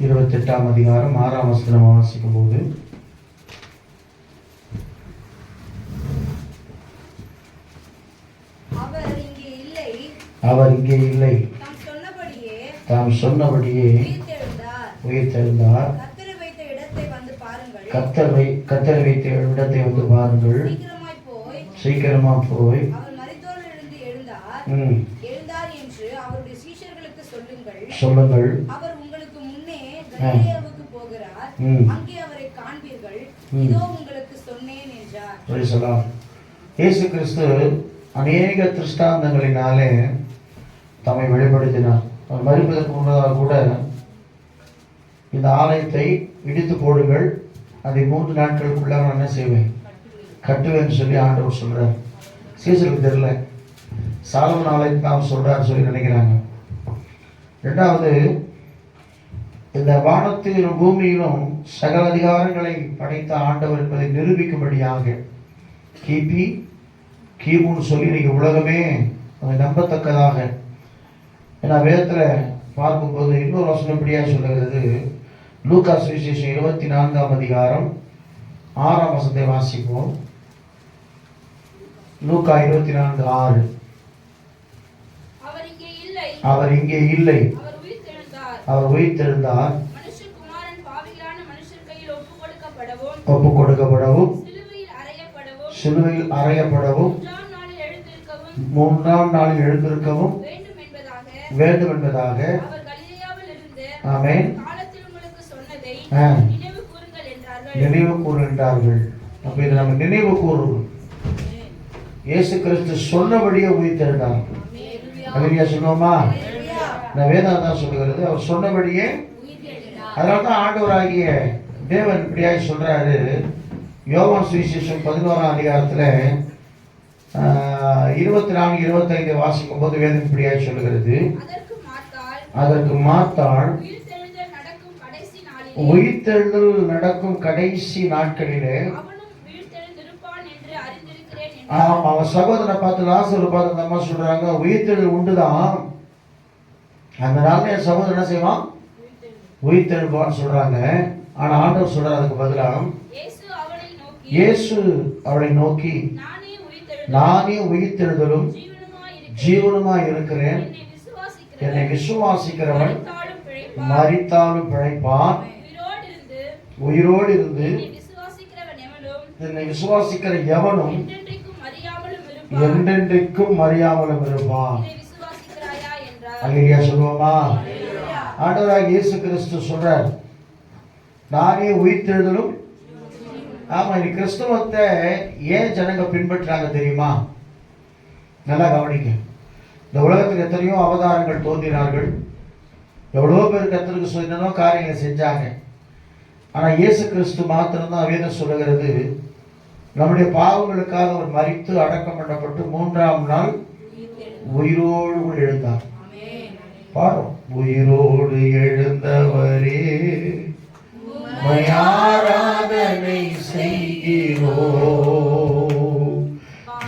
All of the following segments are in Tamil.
28ஆம் அதிகாரம் 6ஆம் வசனம் வாசிக்கும் போது, அவர் இங்கே இல்லை, தாம் சொன்னபடியே உயிர்த்தெழுந்தார். கர்த்தர் வைத்த இடத்தை வந்து பாருங்கள். சீக்கிரமா போய் சொல்லுங்கள். அவர் உங்களுக்கு முன்னே கலிலேயாவுக்கு போகிறார், அங்கே அவரை காண்பீர்கள், இதோ உங்களுக்கு சொன்னேன் என்றார். இயேசு கிறிஸ்து அநேக திருஷ்டாந்தங்களினாலே தம்மை வெளிப்படுத்தினார். அவர் மரிப்பதற்கு முன்னதாக கூட இந்த ஆலயத்தை இடித்து போடுங்கள், அதை 3 நாட்களுக்குள்ள நான் என்ன செய்வேன், கட்டுவேன்னு சொல்லி ஆண்டவர் சொல்றார். சீசருக்கு தெரியல, சாலமன் ஆலயத்தை தான் சொல்றாரு சொல்லி நினைக்கிறாங்க. இரண்டாவது, இந்த வானத்திலும் பூமியிலும் சகல அதிகாரங்களை படைத்த ஆண்டவர் என்பதை நிரூபிக்கும்படியாக கிமுன்னு சொல்லி இன்னைக்கு உலகமே அதை நம்பத்தக்கதாக, ஏன்னா வேதத்தில் பார்க்கும்போது இன்னொரு வசனம் இப்படியாக சொல்லுகிறது. லூக்கா சுவிசேஷம் 24ஆம் அதிகாரம் 6ஆம் வசனத்தை வாசிப்போம். லூக்கா 24:6. அவர் இங்கே இல்லை, அவர் உயிர்த்தெழுந்தார். ஒப்பு கொடுக்கப்படவும் சிலுவையில் அறையப்படவும் 3ஆம் நாளில் எழுந்திருக்கவும் வேண்டும் என்பதாக ஆமென் நினைவு கூறுகின்றார்கள். அப்ப இதை நம்ம நினைவு கூறுவோம். இயேசு கிறிஸ்து சொன்னபடியே உயிர்த்தெழுந்தார். அல்லேலூயா சொல்லுவோமா? நான் வேதம் தான் சொல்லுகிறது, அவர் சொன்னபடியே. அதனால்தான் ஆண்டவராகிய தேவன் இப்படியாக சொல்றாரு. யோவான் சுவிசேஷம் 11ஆம் அதிகாரத்துல 24-25 வாசிக்கும் போது வேதம் இப்படியாக சொல்லுகிறது. அதற்கு மாத்தாள் உயிர்த்தெழுதல் நடக்கும் கடைசி நாட்களிலே அவன் சகோதரனை பார்த்து லாசரு பார்த்து அந்த அம்மா சொல்றாங்க, உயிர்த்தெழுதல் உண்டுதான், அந்த நாள் என் சகோதரன் என்ன செய்வான், உயிர்த்தெழுவான்னு சொல்றாங்க. ஆனா ஆண்டவர் சொல்றாரு அதுக்கு பதிலாக, இயேசு அவளை நோக்கி, நானே உயிர்த்தெழுதலும் ஜீவனுமா இருக்கிறேன், என்னை விசுவாசிக்கிறவன் மரித்தாலும் பிழைப்பான், உயிரோடு இருந்து என்னை விசுவாசிக்கிற எவனும் என்றென்றைக்கும் மறியாமலும் இருப்பான். அல்லேலூயா சொல்லுவோமா? ஆண்டவராகிய இயேசு கிறிஸ்து சொல்றார், நானே உயிர்த்தெழுதலும். ஆமா, இது கிறிஸ்துவத்தை ஏன் ஜனங்க பின்பற்றாங்க தெரியுமா? நல்லா கவனிக்க. இந்த உலகத்தில் எத்தனையோ அவதாரங்கள் தோன்றினார்கள், எவ்வளோ பேர் கர்த்தருக்கு என்னென்னோ காரியங்களை செஞ்சாங்க. ஆனால் இயேசு கிறிஸ்து மாத்திரம்தான் வேதம் சொல்லுகிறது, நம்முடைய பாவங்களுக்காக அவர் மரித்து அடக்கம் பண்ணப்பட்டு 3ஆம் நாள் உயிரோடு எழுந்தார். பாடும், உயிரோடு எழுந்தவரே ஆராதனை செய்கிறோம்,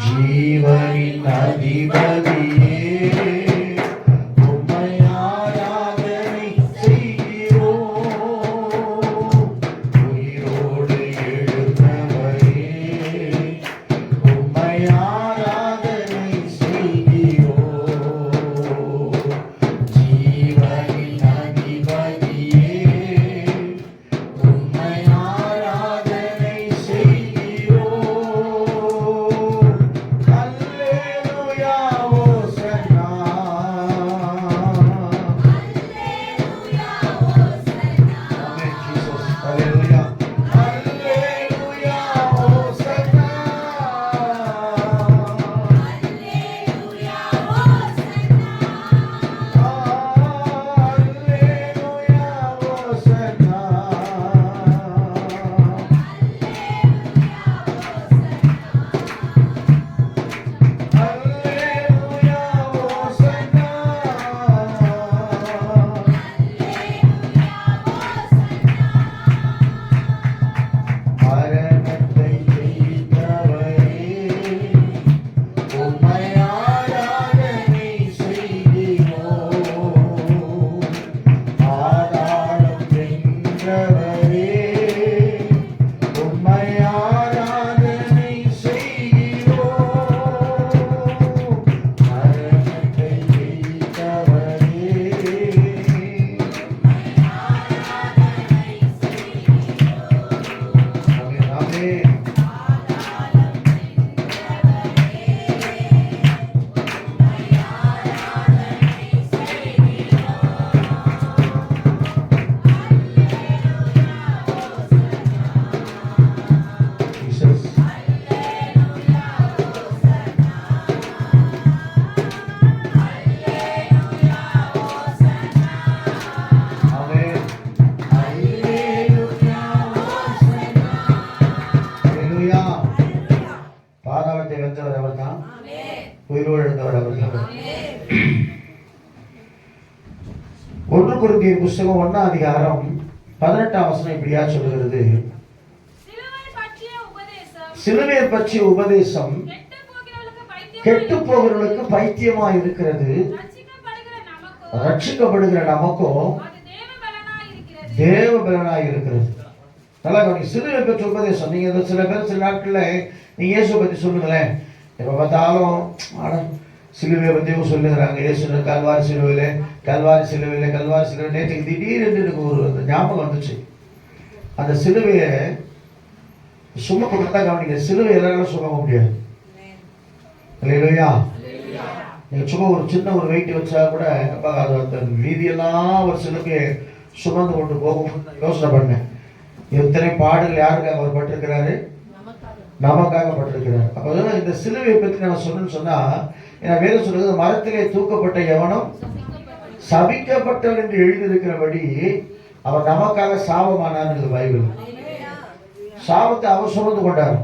ஜீவனின் அதிபதியே வல்லவர். 1 கொரிந்தியர் புஸ்தகம் 1ஆம் அதிகாரம் 18ஆம் வசனம் இப்படியா சொல்கிறது, சிலுவையை பற்றிய உபதேசம் கெட்டு போகிறவர்களுக்கு பைத்தியமா இருக்கிறது, ரட்சிக்கப்படுகிற நமக்கோ தேவ பலனாய் இருக்கிறது. நல்லா கவனிங்க, சிலுவை பற்றிய உபதேசம். நீங்க சில பேர் சில நாட்கள்ல நீங்க இயேசுவை பத்தி சொல்லுங்களேன், எப்ப பார்த்தாலும் சிலுவையை பற்றியும் சொல்லுகிறாங்க. இயேசு கல்வாரி சிலுவையில கல்வாரி சிலுவையில கல்வாரி சிலுவை. நேற்றுக்கு திடீரென்று எனக்கு ஒரு ஞாபகம் வந்துச்சு. அந்த சிலுவையை சுமக்க தான் கவனிங்க, சிலுவை எல்லாரும் சுமக்க முடியாது இல்லையா? நீங்க சும்மா ஒரு சின்ன ஒரு வெயிட் வச்சா கூட அது அந்த வீதியெல்லாம் ஒரு சிலுவையை சுமந்து கொண்டு போகும். யோசனை பண்ணேன், எத்தனை பாடுகள் யாருக்காக அவர் பட்டிருக்கிறாரு? நமக்காக பட்டிருக்கிறார். அப்போ இந்த சிலுவையை பற்றி நான் சொன்னேன்னு சொன்னா, வேற சொல்றது, மரத்திலே தூக்கப்பட்ட எவனும் சபிக்கப்பட்டவன் என்று எழுதியிருக்கிறபடி அவர் நமக்காக சாபமானார். பைபிள் சாபத்தை அவர் சுமந்து கொண்டார்.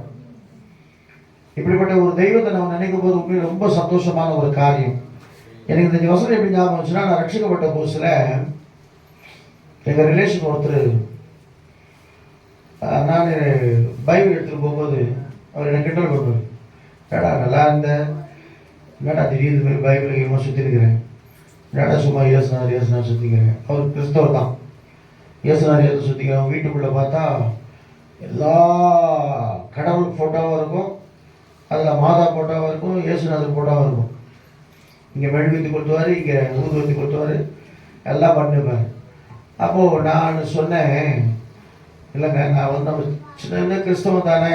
இப்படிப்பட்ட ஒரு தெய்வத்தை நம்ம நினைக்கும் போது உண்மையில் ரொம்ப சந்தோஷமான ஒரு காரியம். எனக்கு இந்த வசனம் எப்படி ஞாபகம் வச்சுன்னா, நான் ரட்சிக்கப்பட்ட புதுசுல எங்க ரிலேஷன் ஒருத்தர், நான் பைபிள் எடுத்துட்டு போகும்போது அவர் எனக்கு கிண்டல் பண்ணுவார், ஏடா நல்லா இருந்த, என்னடா திடீர்னு மாதிரி பைபிள் சுற்றி இருக்கிறேன், என்னடா சும்மா இயேசுநாதர் சுற்றிக்கிறேன். அவர் கிறிஸ்தவர் தான், இயேசுநாதர் இயேசு சுற்றிக்கிறேன். வீட்டுக்குள்ளே பார்த்தா எல்லா கடவுள் ஃபோட்டோவும் இருக்கும், அதில் மாதா ஃபோட்டோவும் இருக்கும், இயேசுநாதர் ஃபோட்டோவும் இருக்கும். இங்கே மெழுகுத்தி கொடுத்துவார், இங்கே ஊதுவத்தி கொடுத்துவார், எல்லாம் பண்ணிப்பார். அப்போது நான் சொன்னேன், இல்லைங்க நான் நம்ம சின்ன கிறிஸ்தவம் தானே,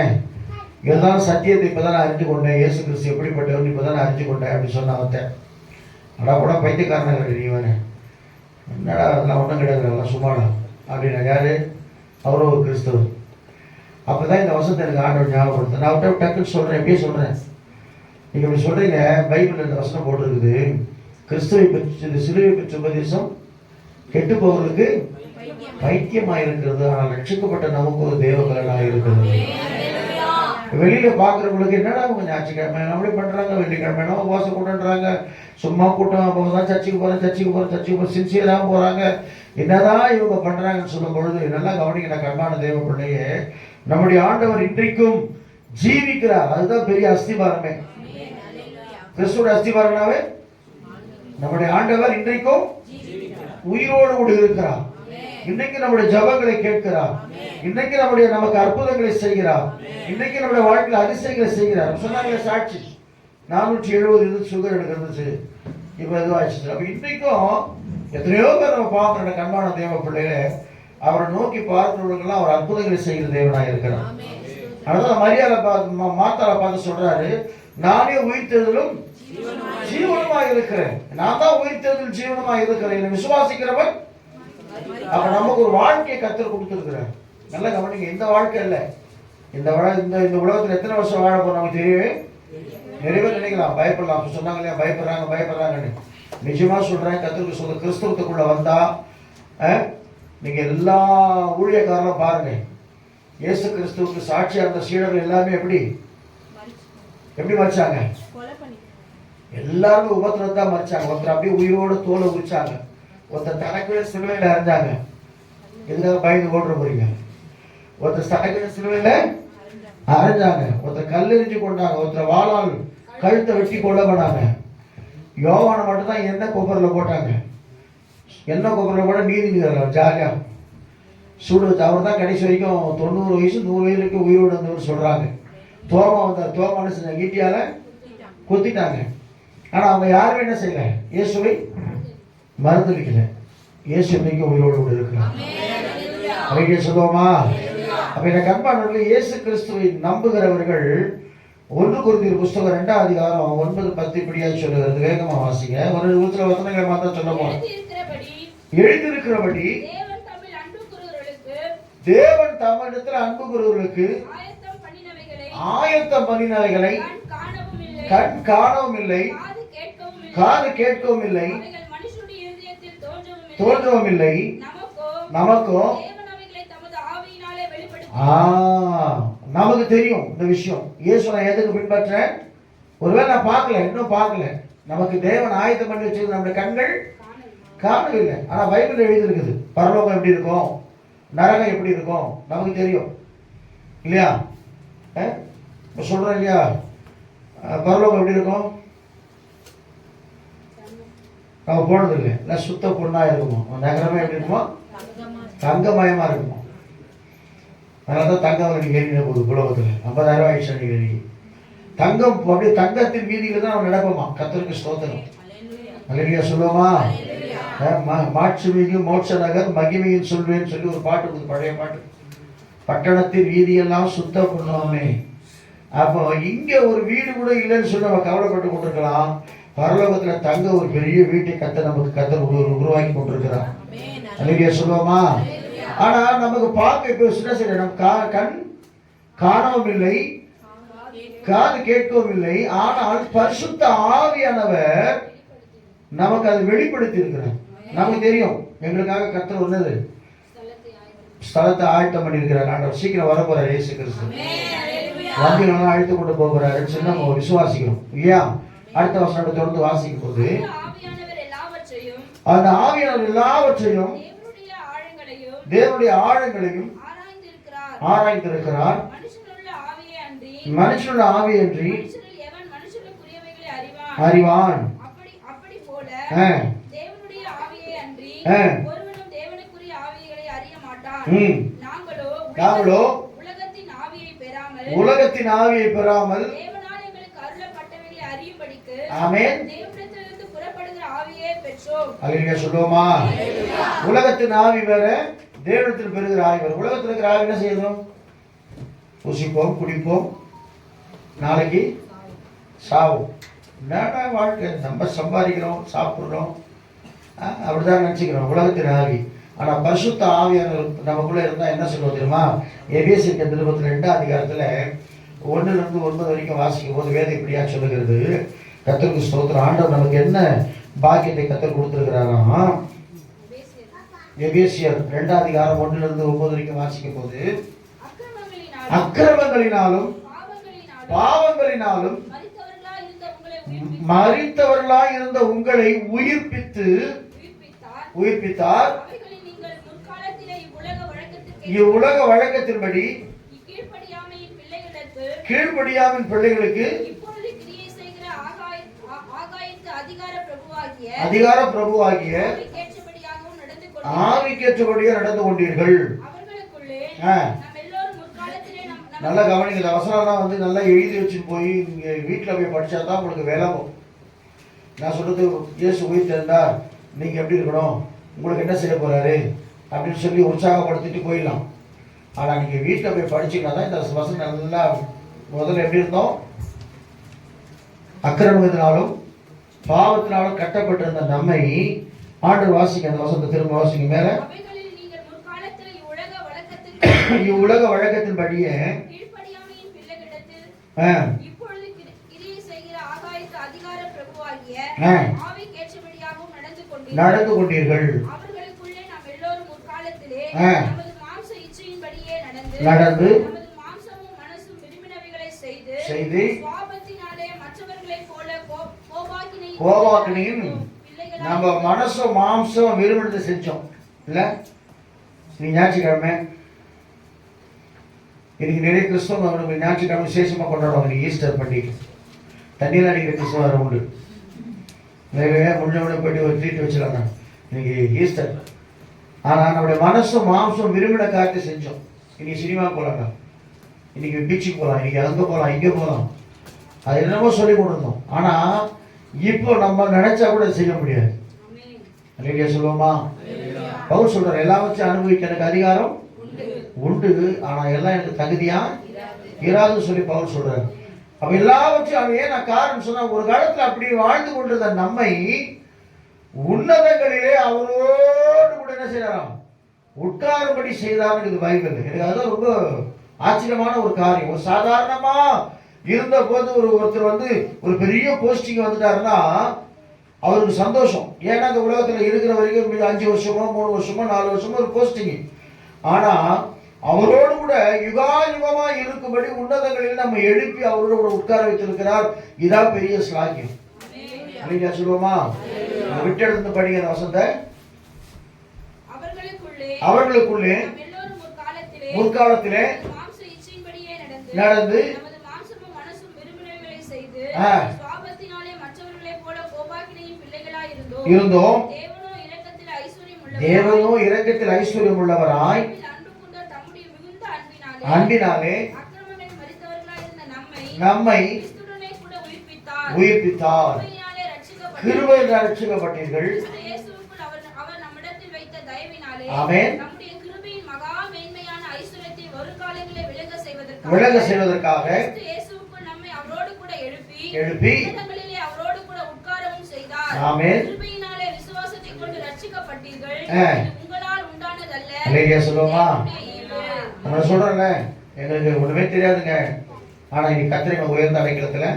இருந்தாலும் சத்தியத்தை இப்போ தான் நான் அறிஞ்சு கொண்டேன், இயேசு கிறிஸ்து எப்படிப்பட்டவன் இப்போ தான் நான் அறிஞ்சு கொண்டேன் அப்படின்னு சொன்ன வந்தேன். அடா கூட பைத்தியக்காரனாக கிடையாது நீ வேணே, என்னடா அதெல்லாம் ஒன்றும் கிடையாது, எல்லாம் சும்மாடா அப்படின்னா. யார்? அவரும் ஒரு கிறிஸ்தவர். அப்போ தான் இந்த வசனத்தை எனக்கு ஆண்டவர் ஞாபகப்படுத்த. நான் அவர்கிட்ட டக்குன்னு சொல்கிறேன், எப்படியே சொல்கிறேன், நீங்கள் இப்படி சொல்கிறீங்க, பைபிள் இந்த வசனம் போட்டிருக்குது, கிறிஸ்துவை பற்றி இந்த சிலுவை பற்றி உபதேசம் கெட்டு போவர்களுக்கு பைத்தியமாக இருக்கிறது, ஆனால் ரட்சிக்கப்பட்ட நமக்கு ஒரு தேவபலனாக இருக்கிறது. வெளியில பாக்குறவங்களுக்கு என்னடா அவங்க ஞாயிற்றுக்கிழமை நம்மளே பண்றாங்க, வெள்ளிக்கிழமை உபவாசம் கூட்டன்றாங்க, சும்மா கூட்டம், அப்போதான் சர்ச்சுக்கு போறேன் சின்சியரா போறாங்க, என்னதான் இவங்க பண்றாங்கன்னு சொல்லும் பொழுது நல்லா கவனிக்கிற கண்பான தேவ பிள்ளையே, நம்முடைய ஆண்டவர் இன்றைக்கும் ஜீவிக்கிறார். அதுதான் பெரிய அஸ்திபாரமே. கிறிஸ்துவோட அஸ்திபாரனாவே நம்முடைய ஆண்டவர் இன்றைக்கும் உயிரோடு கூட இருக்கிறார். இன்னைக்கு நம்முடைய ஜபங்களை கேட்கிறார், இன்னைக்கு நமக்கு அற்புதங்களை செய்கிறார், இன்னைக்கு நம்முடைய வாழ்க்கையில் அதிசயங்களை செய்கிறார். சொன்னாங்களே சாட்சி 470 சுகர் எனக்கு இருந்துச்சு, இப்போ எதுவும் ஆயிடுச்சு. அப்ப இன்னைக்கும் எத்தனையோ பேர் நம்ம பார்க்கிற கண்பான தேவ பிள்ளைகளே, அவரை நோக்கி பார்க்கிறவர்களுக்கெல்லாம் அவர் அற்புதங்களை செய்கிற தேவனாக இருக்கிறார். அதனால மரியாதை மாத்தாவை பார்த்து சொல்றாரு, நானே உயிர்த்தெழுதலும் ஜீவனமாக இருக்கிறேன். நான் தான் உயிர்த்தெழுதலும் ஜீவனமாக இருக்கிறேன், என்னை விசுவாசிக்கிறவன். அப்ப நமக்கு ஒரு வாழ்க்கையை கத்தர் கொடுத்துருக்கிறார். நல்லா கவனிங்க, இந்த வாழ்க்கை இல்லை, இந்த உலகத்தில் எத்தனை வருஷம் வாழ போறோம் நமக்கு தெரியவே நிறைவே நினைக்கலாம், பயப்படலாம். சொன்னாங்க இல்லையா, பயப்படுறாங்கன்னு. நிஜமா சொல்றேன், கத்தருக்கு சொல்ற கிறிஸ்தவத்துக்குள்ள வந்தா நீங்க எல்லா ஊழியக்காரரும் பாருங்க, இயேசு கிறிஸ்துவுக்கு சாட்சியா இருந்த சீடர்கள் எல்லாமே எப்படி மறிச்சாங்க? எல்லாருமே உபத்திரம் தான் மறிச்சாங்க. ஒருத்தர் அப்படியே உயிரோட தோலை உரிச்சாங்க, ஒருத்தர் தனக்கு சிலுவையில் அறிஞ்சாங்க. எதுக்காக பயந்து ஓடுற போறீங்க? ஒருத்தர் தனக்கு சிலுவையில அரைஞ்சாங்க, ஒருத்தர் கல்லெறிஞ்சு கொண்டாங்க, ஒருத்தர் வாளால் கழுத்தை வெட்டி கொல்லப்படாங்க. யோவானை மட்டும் தான் எண்ணெய் கொப்பரில் போட்டாங்க. எண்ணெய் கொப்பரில் கூட நீதிங்கிறார் ஜாலியா சூடு வச்சு. அவர் தான் கடைசி வரைக்கும் 90 வயசு 100 வயசு வரைக்கும் உயிரோடு வந்தவர் சொல்றாங்க. தோமா வந்தார், தோமான செஞ்சாங்க, ஈட்டியால குத்திட்டாங்க. ஆனா அவங்க யாருமே என்ன செய்யல, இயேசுவை மறுதளிக்கல. இயேசு இன்னைக்கு உயிரோடு கூட இருக்கிறார். அப்படியே சொல்லுவோமா? அப்ப இந்த கண்பானவர்கள் இயேசு கிறிஸ்துவை நம்புகிறவர்கள் 1 கொரிந்தியர் புஸ்தகம் 2ஆம் அதிகாரம் 9-10 இப்படியா சொல்லுகிறது. வேகமா வாசிங்க. ஒரு சில வசனங்களை மாத்திரம் சொல்ல போறோம். எழுதியிருக்கிறபடி தேவன் தம்மிடத்தில் அன்பு கூறுகிறவர்களுக்கு ஆயத்தம் பண்ணினவைகளை கண் காணவும் இல்லை, காது கேட்கவும் இல்லை, தோன்றவும் இல்லை, நமக்கோ நமக்கு தெரியும் இந்த விஷயம். இயேசு நான் எதுக்கு பின்பற்றேன்? ஒருவேளை நான் பார்க்கல, இன்னும் பார்க்கல, நமக்கு தேவன் ஆயத்தம் பண்ணி வச்சது நம்முடைய கண்கள் காணவில்லை. ஆனா பைபிள் எழுதியிருக்குது பரலோகம் எப்படி இருக்கும், நரகம் எப்படி இருக்கும் நமக்கு தெரியும் இல்லையா? சொல்றேன் இல்லையா, பரலோகம் எப்படி இருக்கும் நம்ம போனது இல்லை, சுத்த பொண்ணா இருக்குமோ, நகரமே எப்படி இருக்குமோ, தங்கமயமா இருக்குமோ. அதனாலதான் தங்கம் இன்னைக்கு ஏறின போகுது உலகத்துல, 50,000 ஆயிடுச்சு அன்னைக்கு. தங்கம் அப்படியே தங்கத்தின் வீதியில தான் நம்ம நடப்போமா. கர்த்தருக்கு ஸ்தோத்திரம். அல்லேலூயா சொல்லுவோமா? மாட்சிமிகு மோட்ச நகர் மகிமையில் சொல்வேன்னு சொல்லி ஒரு பாட்டு இருக்குது, பழைய பாட்டு. பட்டணத்தின் வீதியெல்லாம் சுத்த பண்ணுவோமே. அப்போ இங்க ஒரு வீடு கூட இல்லைன்னு சொல்லி நம்ம கவலைப்பட்டு கொண்டிருக்கலாம். பரலோகத்துல தங்க ஒரு பெரிய வீட்டை கர்த்தர் உருவாக்கி கொண்டிருக்கிறார். அல்லேலூயா சொல்லுவோமா? ஆனா நமக்கு பார்க்க இப்ப சரி, நம்ம கண் காணவும் இல்லை, காது கேட்கவும் இல்லை. ஆனால் பரிசுத்த ஆவியானவர் நமக்கு அதை வெளிப்படுத்தி இருக்கிறார். நமக்கு தெரியும் எங்களுக்காக கர்த்தர் ஒன்னது ஸ்தலத்தை ஆயத்தம் பண்ணியிருக்கிறார். ஆண்டவர் சீக்கிரம் வர போறார். இயேசு கிறிஸ்து வண்டியில அழைத்து கொண்டு போகிறாருன்னு சொல்லி நம்ம விசுவாசிக்கிறோம் இல்லையா? அடுத்த வசனத்தை தொடர்ந்து வாசிக்கும் போது அந்த ஆவியானவர் எல்லாவற்றையும் தேவனுடைய ஆழங்களையும் ஆராய்ந்திருக்கிறார். மனுஷனுடைய ஆவியன்றி அறிவான். நாங்களோ உலகத்தின் ஆவியை பெறாமல் ஆமென் அல்லேலூயா சொல்லுவோமா? உலகத்தின் ஆவி வேற, தேவனிடத்தில் பெறுகிற ஆவி வேற. உலகத்தில் இருக்கிற ஆவி என்ன செய்யணும்? புசிப்போம், குடிப்போம், நாளைக்கு சாவும். என்னடா வாழ்க்கை, நம்ம சம்பாதிக்கிறோம், சாப்பிட்றோம், அப்படிதான் நினைச்சுக்கிறோம் உலகத்தின் ஆவி. ஆனா பரிசுத்த ஆவியானவர் நமக்குள்ள இருந்தா என்ன சொல்லுவோம் தெரியுமா? எபேசியர் நிருபத்தில் 2ஆம் அதிகாரத்துல 1-9 வரைக்கும் வாசிக்கும் போது வேதம் இப்படியா சொல்லுகிறது. கர்த்தருக்கு ஸ்தோத்திரம். ஆண்டவர் நமக்கு என்ன பாக்கியத்தை கர்த்தர் கொடுத்திருக்கிறாராம். எபேசியர் 2ஆம் அதிகாரம் 1-9 வரைக்கும் வாசிக்கும் போது அக்கிரமங்களினாலும் பாவங்களினாலும் மரித்தவர்களாய் இருந்த உங்களை உயிர்ப்பித்தார். இவ்வுலக வழக்கத்தின்படி கீழ்ப்படியாமின் பிள்ளைகளுக்கு அதிகார பிரபுவாகிய ஆவிக்கேற்றபடியாக நடந்து கொண்டீர்கள். நல்லா கவனிங்க. இந்த அவசரம்லாம் வந்து நல்லா எழுதி வச்சுட்டு போய் நீங்க வீட்டில் போய் படிச்சா தான் உங்களுக்கு வேலை போகும். நான் சொல்றது, இயேசு உயிர் தெரிந்தார், நீங்க எப்படி இருக்கணும், உங்களுக்கு என்ன செய்ய போறாரு அப்படின்னு சொல்லி உற்சாகப்படுத்திட்டு போயிடலாம். ஆனா நீங்க வீட்டில் போய் படிச்சுக்கினா தான் இந்த வசனம் நல்லா. முதல்ல எப்படி இருந்தோம்? அக்கிரமத்தினாலும் பாவத்தினாலும் கட்டப்பட்டிருந்த நம்மை ஆண்டவர் வாசிக்க. அந்த வசனத்தை திரும்ப வாசிங்க மேல. இவ்வுலக வழக்கத்தின்படியே நடந்து கொண்டீர்கள். நடந்து செய்து கோபாக்கினியின் நம்ம மனசும் மாம்சம் விரும்பினதை செஞ்சோம் இல்ல? நீ ஞாயிற்றுக்கிழமை இன்னைக்கு நிறைய கிறிஸ்தவங்க ஞாயிற்றுக்கிழமை விசேஷமா கொண்டாடுவாங்க. ஈஸ்டர் பண்டிகை தண்ணியில் அடிக்கிற கிறிஸ்தவம் உண்டு. முடிஞ்சவன போயிட்டு ஒரு ட்ரீட் வச்சிருக்காங்க இன்னைக்கு ஈஸ்டர். ஆனா நம்முடைய மனசும் மாம்சம் விரும்பின காரியத்தை செஞ்சோம். இன்னைக்கு சினிமா போலாங்க, இன்னைக்கு பீச்சுக்கு போகலாம், இன்னைக்கு அங்கே போகலாம், இங்கே போகலாம், அது என்னமோ சொல்லி கொண்டிருந்தோம். ஆனா இப்போ நம்ம நினைச்சா கூட செய்ய முடியாது. அல்லேலூயா சொல்லுவோமா? பவுல் சொல்றார், எல்லாவற்றையும் அனுபவிக்க எனக்கு அதிகாரம் உண்டு, ஆனா எல்லாம் எனக்கு தகுதியா இராதுன்னு சொல்லி பவுல் சொல்றாரு. அப்ப எல்லாவற்றையும் ஏன் நான் காரணம் சொன்னா, ஒரு காலத்துல அப்படி வாழ்ந்து கொண்டிருந்த நம்மை உன்னதங்களிலே அவரோடு கூட என்ன செய்யறாராம், உட்காரும்படி செய்தார்னு இது பைபிள். எனக்கு அதுதான் ரொம்ப ஆச்சரியமான ஒரு காரியம். ஒரு சாதாரணமா இருந்த போது ஒருத்தர் வந்து ஒரு பெரிய போஸ்டிங் வந்துட்டாருன்னா அவருக்கு சந்தோஷம். ஏன்னா அந்த உலகத்துல இருக்கிற வரைக்கும் 5 வருஷமோ 3 வருஷமோ 4 வருஷமோ ஒரு போஸ்டிங். ஆனா அவரோடு கூட யுகாயுகமா இருக்கும்படி உன்னதங்களில் நம்ம எழுப்பி அவரோடு கூட உட்கார வைத்திருக்கிறார். இதான் பெரிய ஸ்லாக்கியம். அல்லேலூயா சொல்லுவோமா? விட்டெடுத்து படிங்க அந்த வசனத்தை. அவர்களுக்குள்ளே முற்காலத்திலே மாம்ச இச்சையின்படியே நடந்து நமது மாம்சமும் மனசும் விரும்பினவைகளை செய்து சுவாபத்தினாலே மற்றவர்களைப் போல கோபாக்கினையின் பிள்ளைகளாய் இருந்தோம். தேவனோ இரக்கத்தில் ஐஸ்வர்யம் உள்ளவராய் அன்பு கொண்ட தம்முடைய மிகுந்த அன்பினாலே அக்கிரமங்களில் மரித்தவர்களாய் இருந்த நம்மை கிறிஸ்துவுடனே கூட உயிர்ப்பித்தார். கிருபையினால் ரட்சிக்கப்பட்டீர்கள். இயேசுவுக்குள் அவர் நம்மிடத்தில் வைத்த தயவினாலே ஆமென். நம்முடைய கிருபையின் மகா மேன்மையான ஐஸ்வரியத்தை ஒரு காலங்களிலே விளங்க செய்வதற்காக இயேசுவுக்குள் நம்மை அவரோடு கூட எழுப்பி உன்னதங்களிலே அவரோடு கூட உட்காரவும் செய்தார். ஆமென். கிருபையினாலே விசுவாசத்தை கொண்டு ரட்சிக்கப்பட்டீர்கள். உங்களால் உண்டானதல்ல. அல்லேலூயா சொல்லுவோமா? நான் சொல்றேன்ல, எங்களுக்கு ஒண்ணுமே தெரியாதுங்க. ஆனா இன்னைக்கு கர்த்தர் உயர்ந்த அடைக்கலத்துல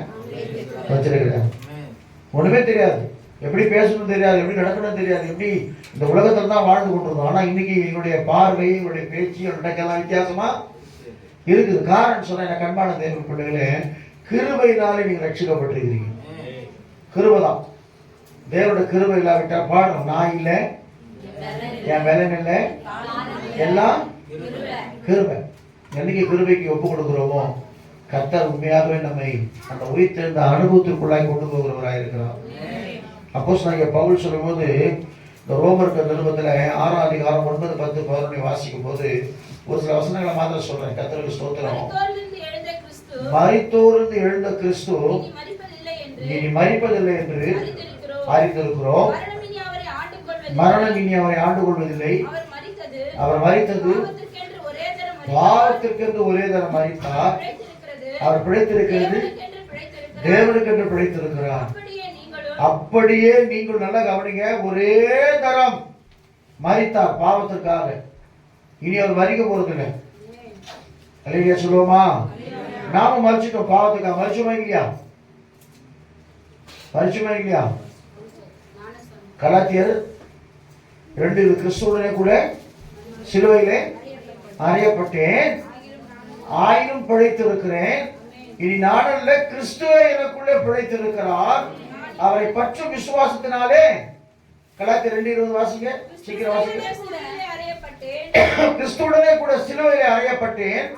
வச்சிருக்கிறார். ஒண்ணுமே தெரியாது, எப்படி பேசணும் தெரியாது, எப்படி நடக்கணும் தெரியாது, எப்படி இந்த உலகத்துல தான் வாழ்ந்து கொண்டிருந்தோம். ஆனா இன்னைக்கு என்னுடைய பார்வை, என்னுடைய பேச்சு, நடக்கலாம் வித்தியாசமா இருக்குது. காரணம் சொன்ன எனக்கு அன்பான தேவ பிள்ளைகளே, கிருபையினாலே நீங்க ரட்சிக்கப்பட்டிருக்கிறீங்க. கிருபைதான். தேவனுடைய கிருபை இல்லாவிட்டா பாடணும். நான் இல்லை, என் பலன் இல்லை, எல்லாம் கிருபை. என்னைக்கு கிருபைக்கு ஒப்பு கொடுக்கிறோமோ கர்த்தர் உண்மையாகவே நம்மை அந்த உயிர்த்தெழுந்த அனுபவத்திற்குள்ளாய் கொண்டு போகிறவராக இருக்கிறார். அப்போஸ்தலனாகிய பவுல் சொல்லும்போது இந்த ரோமருக்கு நிருபத்தில் 6ஆம் அதிகாரம் 9, 10, 11 வாசிக்கும் போது ஒரு சில வசனங்களை மாத்திரம் சொல்றேன். கர்த்தருக்கு ஸ்தோத்திரம். மரித்தோரிலிருந்து எழுந்த கிறிஸ்து இனி மரிப்பதில்லை என்று அறிந்திருக்கிறோம். மரணம் இனி அவரை ஆண்டு கொள்வதில்லை. அவர் மரித்தது பாவத்திற்கென்று ஒரே தரம் மரித்தார். அவர் பிழைத்திருக்கிறது தேவனுக்கென்று பிழைத்திருக்கிறார். அப்படியே நீங்கள் நல்லா கவனிங்க, ஒரே தரம் மரித்தார் பாவத்திற்காக. இனி அவர் மரிக்க போறதில்லை. அல்லேலூயா சொல்லுவோமா? நாம மரிச்சிட்டோம் பாவத்துக்காக. மரிச்சுமா இல்லையா? மரிச்சுமா இல்லையா? கலாத்தியர் 2 கிறிஸ்துவுடனே கூட சிலுவையிலே அறையப்பட்டேன், ஆயினும் பிழைத்திருக்கிறேன். இனி நானல்ல, கிறிஸ்துவே எனக்குள்ளே பிழைத்திருக்கிறார். அவரை பற்றும் விசுவாசத்தினாலே. கலாத்தியர் 2:20 வாசிங்க, சீக்கிரம் வாசிங்க. கிறிஸ்துவுடனே கூட சிலுவையிலே அறையப்பட்டேன்,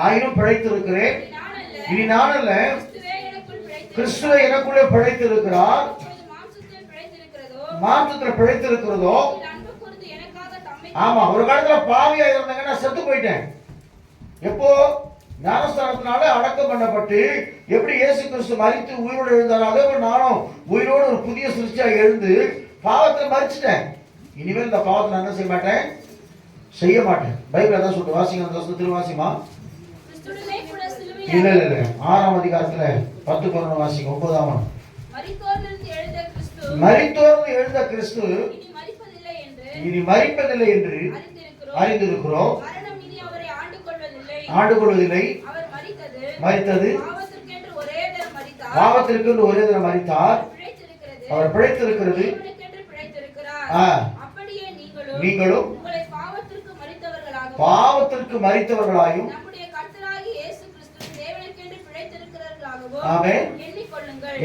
ஆயினும் பிழைத்திருக்கிறேன். இனி நானல்ல, கிறிஸ்துவே எனக்குள்ளே பிழைத்திருக்கிறார். மாம்சத்தில் பிழைத்திருக்கிறதோ. ஆமா, ஒரு காலத்துல பாவியா இருந்தாங்க, நான் செத்து போயிட்டேன். எப்போ? ஞானஸ்தானத்தினால அடக்கம் பண்ணப்பட்டு எப்படி இயேசு கிறிஸ்து மரித்து உயிரோடு எழுந்தாரோ அதே போல நானும் உயிரோடு ஒரு புதிய சிருஷ்டியா எழுந்து பாவத்தில் மரிச்சிட்டேன். இனிமேல் இந்த பாவத்தை நான் என்ன செய்ய மாட்டேன், செய்ய மாட்டேன். பைபிள் அதான் சொல்லிட்டு வாசிங்க, அந்த வசனத்தை திருவாசிமா. இல்ல 6ஆம் அதிகாரத்துல 10, 11 வாசிங்க. 9ஆம் மரித்தோரிலிருந்து எழுந்த கிறிஸ்து இனி மரிப்பதில்லை என்று அறிந்திருக்கிறோம். ஆண்டு கொள்வதில்லை. மரித்தது பாவத்திற்கென்று ஒரே தரம் மரித்தார். அவர் பிழைத்திருக்கிறது. நீங்களும் பாவத்திற்கு மரித்தவர்களாயும்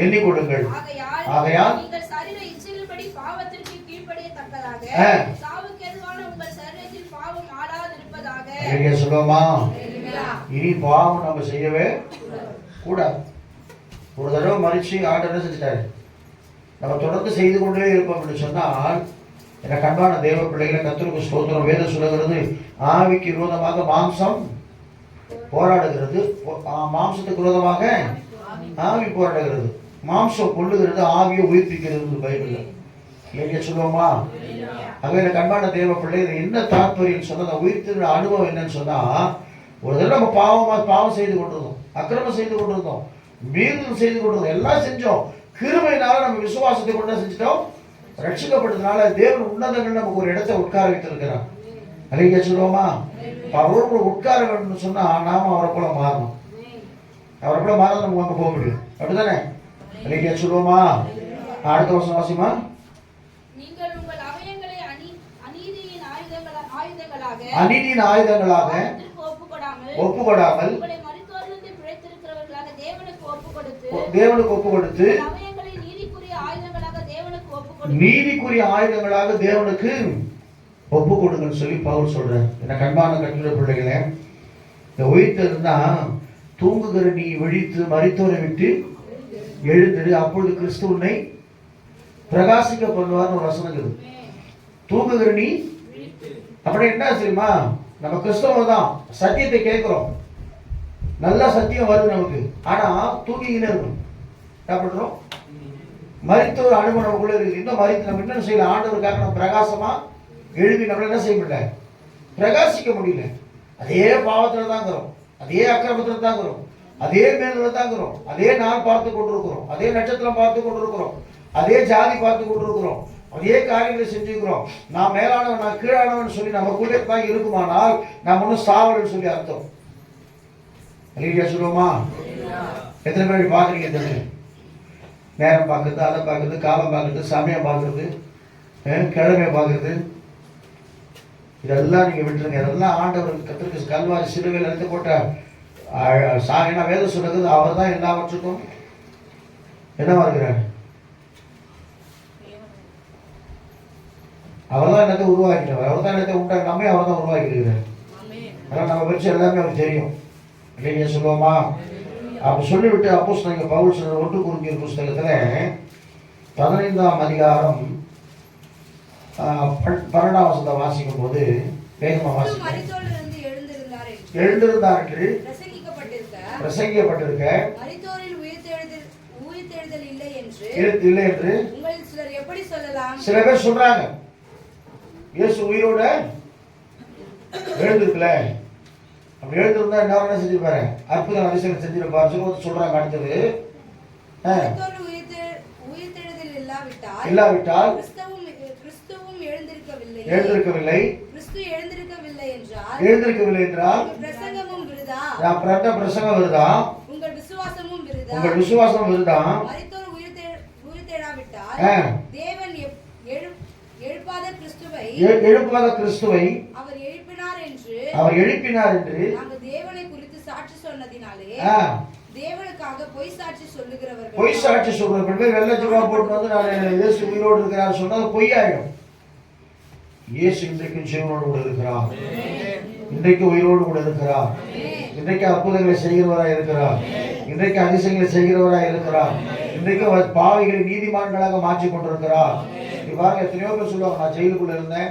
எண்ணிக்கொள்ளுங்கள். ஆகையால் சொல்லுவோமா? இனி பாவம் நம்ம செய்யவே கூடாது. ஒரு தடவை மறிச்சு ஆண்டவர் என்ன செஞ்சிட்டாரு, நம்ம தொடர்ந்து செய்து கொண்டே இருப்போம் என்று சொன்னால், எனக்கு அன்பான தேவ பிள்ளைகளை, கர்த்தருக்கு ஸ்தோத்திரம். வேதம் சொல்லுகிறது, ஆவிக்கு விரோதமாக மாம்சம் போராடுகிறது, மாம்சத்துக்கு விரோதமாக ஆவி போராடுகிறது. மாம்சம் கொள்ளுகிறது, ஆவியை உயிர்ப்பிக்கிறது பைபிள்ல. இல்லையா சொல்லுவோமா? ஆகவே எனக்கு அன்பான தேவ பிள்ளை, என்ன தாற்பயம் சொன்ன உயிர்த்தின அனுபவம் என்னன்னு சொன்னா, ஒரு தடவை நம்ம பாவம் செய்து கொண்டிருந்தோம், அக்கிரமம் செய்து கொண்டிருந்தோம், மீறுதல் செய்து கொண்டிருந்தோம், எல்லாம் செஞ்சோம். கிருபையினால நம்ம விசுவாசத்தை கொண்டு செஞ்சிட்டோம், ரட்சிக்கப்பட்டதுனால தேவன் உன்னதங்கள் நமக்கு ஒரு இடத்தை உட்கார வைத்திருக்கிறார். அல்லேலூயா சொல்லுவோமா? அவரோடு உட்கார வேண்டும் சொன்னா நாம அவரை போல மாறணும். அவரை போல மாறணும், நம்ம அங்க போக முடியும். அப்படித்தானே? அல்லேலூயா சொல்லுவோமா? அடுத்த வருஷம் வாசிமா. அநீதியின் ஆயுதங்களாக ஒப்புக்கொடாமல் தேவனுக்கு ஒப்பு கொடுத்து நீதிக்குரிய ஆயுதங்களாக தேவனுக்கு ஒப்பு கொடுங்கன்னு சொல்லி பவுல் சொல்றார். என்ன கண்பான கட்டுரை பிள்ளைகளே, இந்த உயிர்த்தெழுந்தா தூங்குகிற நீ விழித்து மரித்தோரை விட்டு எழுந்திரு, அப்பொழுது கிறிஸ்து உன்னை பிரகாசிக்க பண்ணுவார்னு ஒரு வசனம் இருக்குது. தூங்குகிற நீ அப்படி என்ன தெரியுமா, நம்ம கிறிஸ்தவம் தான் சத்தியத்தை கேட்கிறோம், நல்ல சத்தியம் வருது நமக்கு, ஆனா தூங்கிக்கினே இருக்கணும். என்ன பண்றோம்? மரித்த ஒரு அனுபவம் நமக்குள்ள இருக்குது. இன்னும் மரித்து நம்ம என்ன செய்யல, ஆண்டவருக்காக நம்ம பிரகாசமா எழுதி நம்மள என்ன செய்ய முடியல, பிரகாசிக்க முடியல. அதே பாவத்துல தான் இருக்கிறோம், அதே அக்கிரமத்துல தான் இருக்கிறோம், அதே மேல தான் இருக்கிறோம், அதே நாள் பார்த்து கொண்டிருக்கிறோம், அதே நட்சத்திரம் பார்த்து கொண்டிருக்கிறோம், அதே ஜாதி பார்த்து கொண்டிருக்கிறோம், அதே காரியங்களை செஞ்சுக்கிறோம். நான் மேலானவன் நான் கீழானவன் சொல்லி நம்ம கூட தான் இருக்குமானால் நாம் ஒன்றும் சாவல்னு சொல்லி அர்த்தம். இல்லையா சொல்லுவோமா? எத்தனை பேர் பார்க்குறீங்க? தெரியும், நேரம் பார்க்குறது, அதை பார்க்குறது, காலம் பார்க்குறது, சமயம் பார்க்குறது, கிழமையை பார்க்குறது, இதெல்லாம் நீங்கள் விட்டுருங்க. இதெல்லாம் ஆண்டவர் கத்திரிக்கு கல்வாரி சிலுவையில் இருந்து போட்ட சாகினா வேதம் சொல்லுறது. அவர் தான் எல்லாவற்றுக்கும் என்னவா இருக்கிறார், அவர் தான் என்னத்தை உருவாக்கினவர், அவர் தான் என்னத்தை உண்டாக்கி நம்மை அவர் தான் உருவாக்கி இருக்கிறார். அதனால் நம்ம வச்சு எல்லாமே அவருக்கு தெரியும். இல்லைங்க சொல்லுவோமா? அப்படி சொல்லிவிட்டு அப்போஸ்தலனாகிய பவுல் சொல்ற 1 கொரிந்தியர் புஸ்தகத்துல 15ஆம் அதிகாரம் 12ஆம் வசனத்தை வாசிக்கும் போது வேகமா வாசிக்க, எழுந்திருந்தார் என்று பிரசங்கிக்கப்பட்டிருக்க இல்லை என்று சில பேர் சொல்றாங்க. இயேசு உயிரோட எழுந்திருக்கல, அப்படி எழுந்திருந்தா என்ன செஞ்சிருப்பாரு, அற்புதம் அதிசயம் செஞ்சிருப்பாரு சொல்றாங்க. அடுத்தது இல்லாவிட்டால் எழுந்திருக்கவில்லை என்றால் பிரசங்கம் வருதா, உங்கள் விசுவாசம் வருதா. எழுப்பாத கிறிஸ்துவை அவர் எழுப்பினார் என்று தேவனை குறித்து சாட்சி சொன்னதினாலே தேவனுக்காக பொய் சாட்சி சொல்லுகிறவர்கள் வெள்ளை ஜுவா போட்டு வந்து நான் இயேசு உயிரோடு இருக்கிறார் சொன்னா பொய்யாயிடும். இயேசு இன்றைக்கும் ஜீவனோடு கூட இருக்கிறார், இன்றைக்கு உயிரோடு கூட இருக்கிறார், இன்றைக்கு அற்புதங்களை செய்கிறவராய் இருக்கிறார், இன்றைக்கு அதிசயங்களை செய்கிறவராய் இருக்கிறார், இன்றைக்கு பாவிகளை நீதிமான்களாக மாற்றி கொண்டிருக்கிறார். இவ்வாறு எத்தனையோ பேர் சொல்லுவாங்க, நான் ஜெயிலுக்குள்ள இருந்தேன்,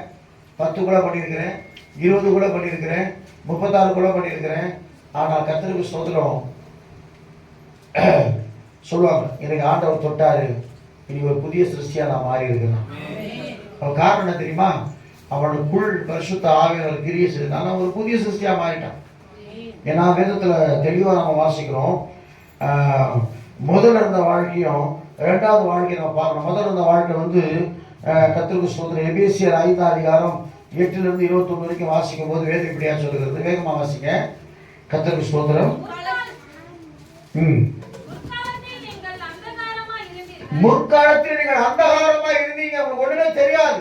10 கொலை பண்ணியிருக்கிறேன், 20 கொலை பண்ணியிருக்கிறேன், 36 கொலை பண்ணியிருக்கிறேன், ஆனால் கர்த்தருக்கு ஸ்தோத்திரம் சொல்லுவாங்க, எனக்கு ஆண்டவர் தொட்டாரு, இன்னைக்கு ஒரு புதிய சிருஷ்டியா நான் மாறி இருக்கிறேன். அவன் காரணம் என்ன தெரியுமா, அவனுக்குள் பரிசுத்த ஆவியானவர் கிரியை செய்தான், அவன் ஒரு புதிய சிருஷ்டியா மாறிட்டான். ஏன்னா வேதத்துல தெளிவா நம்ம வாசிக்கிறோம், முதல்ல இருந்த வாழ்க்கையும் 2வது வாழ்க்கையை நம்ம பார்க்கணும். முதல்ல இருந்த வாழ்க்கை வந்து கர்த்தருக்கு ஸ்தோத்திரம் எபேசியர் 5ஆம் அதிகாரம் 8லிருந்து 21 வரைக்கும் வாசிக்கும் போது வேதம் இப்படியா சொல்லுகிறது. வேகமா வாசிங்க. கர்த்தருக்கு ஸ்தோத்திரம். முற்காலத்தில் நீங்கள் அந்தகாரமா இருந்தீங்க, உங்களுக்கு ஒண்ணுமே தெரியாது,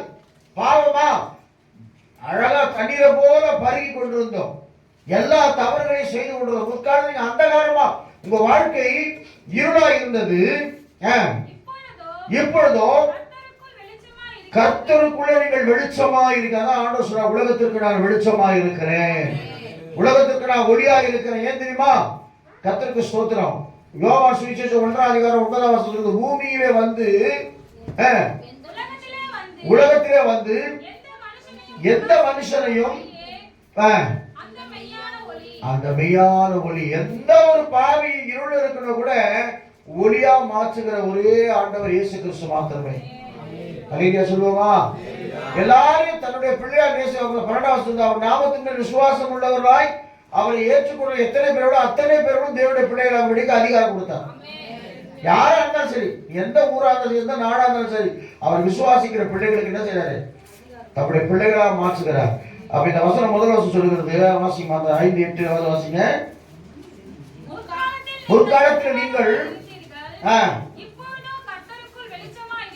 பாவமா அழகா தண்ணீரை போல பருகி கொண்டிருந்தோம், எல்லா தவறுகளையும் செய்து கொண்டிருந்தோம். முற்காலத்தில் நீங்க அந்தகாரமா உங்க வாழ்க்கை இருளா இருந்தது, இப்பொழுதோ கர்த்தருக்குள்ள நீங்கள் வெளிச்சமா இருக்காங்க. ஆண்டவர் சொல்றார், உலகத்திற்கு நான் வெளிச்சமா இருக்கிறேன், உலகத்திற்கு நான் ஒளியா இருக்கிறேன். ஏன் தெரியுமா? கர்த்தருக்கு ஸ்தோத்திரம். யோவான் சுவிசேஷம் 1ஆம் அதிகாரம் 9ஆம் வசனத்துல பூமியிலே வந்து உலகத்திலே வந்து எந்த மனுஷனையும் அந்த மெய்யான ஒளி, எந்த ஒரு பாவி இருள் இருக்கணும் கூட ஒளியா மாற்றுகிற ஒரே ஆண்டவர் இயேசு கிறிஸ்து மாத்திரமே. அல்லேலூயா சொல்லுவோமா? எல்லாரையும் தன்னுடைய பிள்ளையார் நேசிக்க 12ஆம் வசனம், அவர் நாமத்தின் விசுவாசம் உள்ளவர்களாய் அவரை ஏற்றுக்கொள்ள எத்தனை பேரோட அத்தனை பேரோடும் தேவனுடைய பிள்ளைகளை அவர்களுக்கு அதிகாரம் கொடுத்தார். யாரா இருந்தாலும் சரி, எந்த ஊரா இருந்தாலும் எந்த நாடா இருந்தாலும் சரி, அவர் விசுவாசிக்கிற பிள்ளைகளுக்கு என்ன செய்யறாரு, தம்முடைய பிள்ளைகளாக மாற்றுகிறார். அப்ப இந்த வசனம் முதல் வசனம் சொல்லுகிறது, வாசிங்க அந்த 5:8 வாசிங்க. முற்காலத்தில் நீங்கள்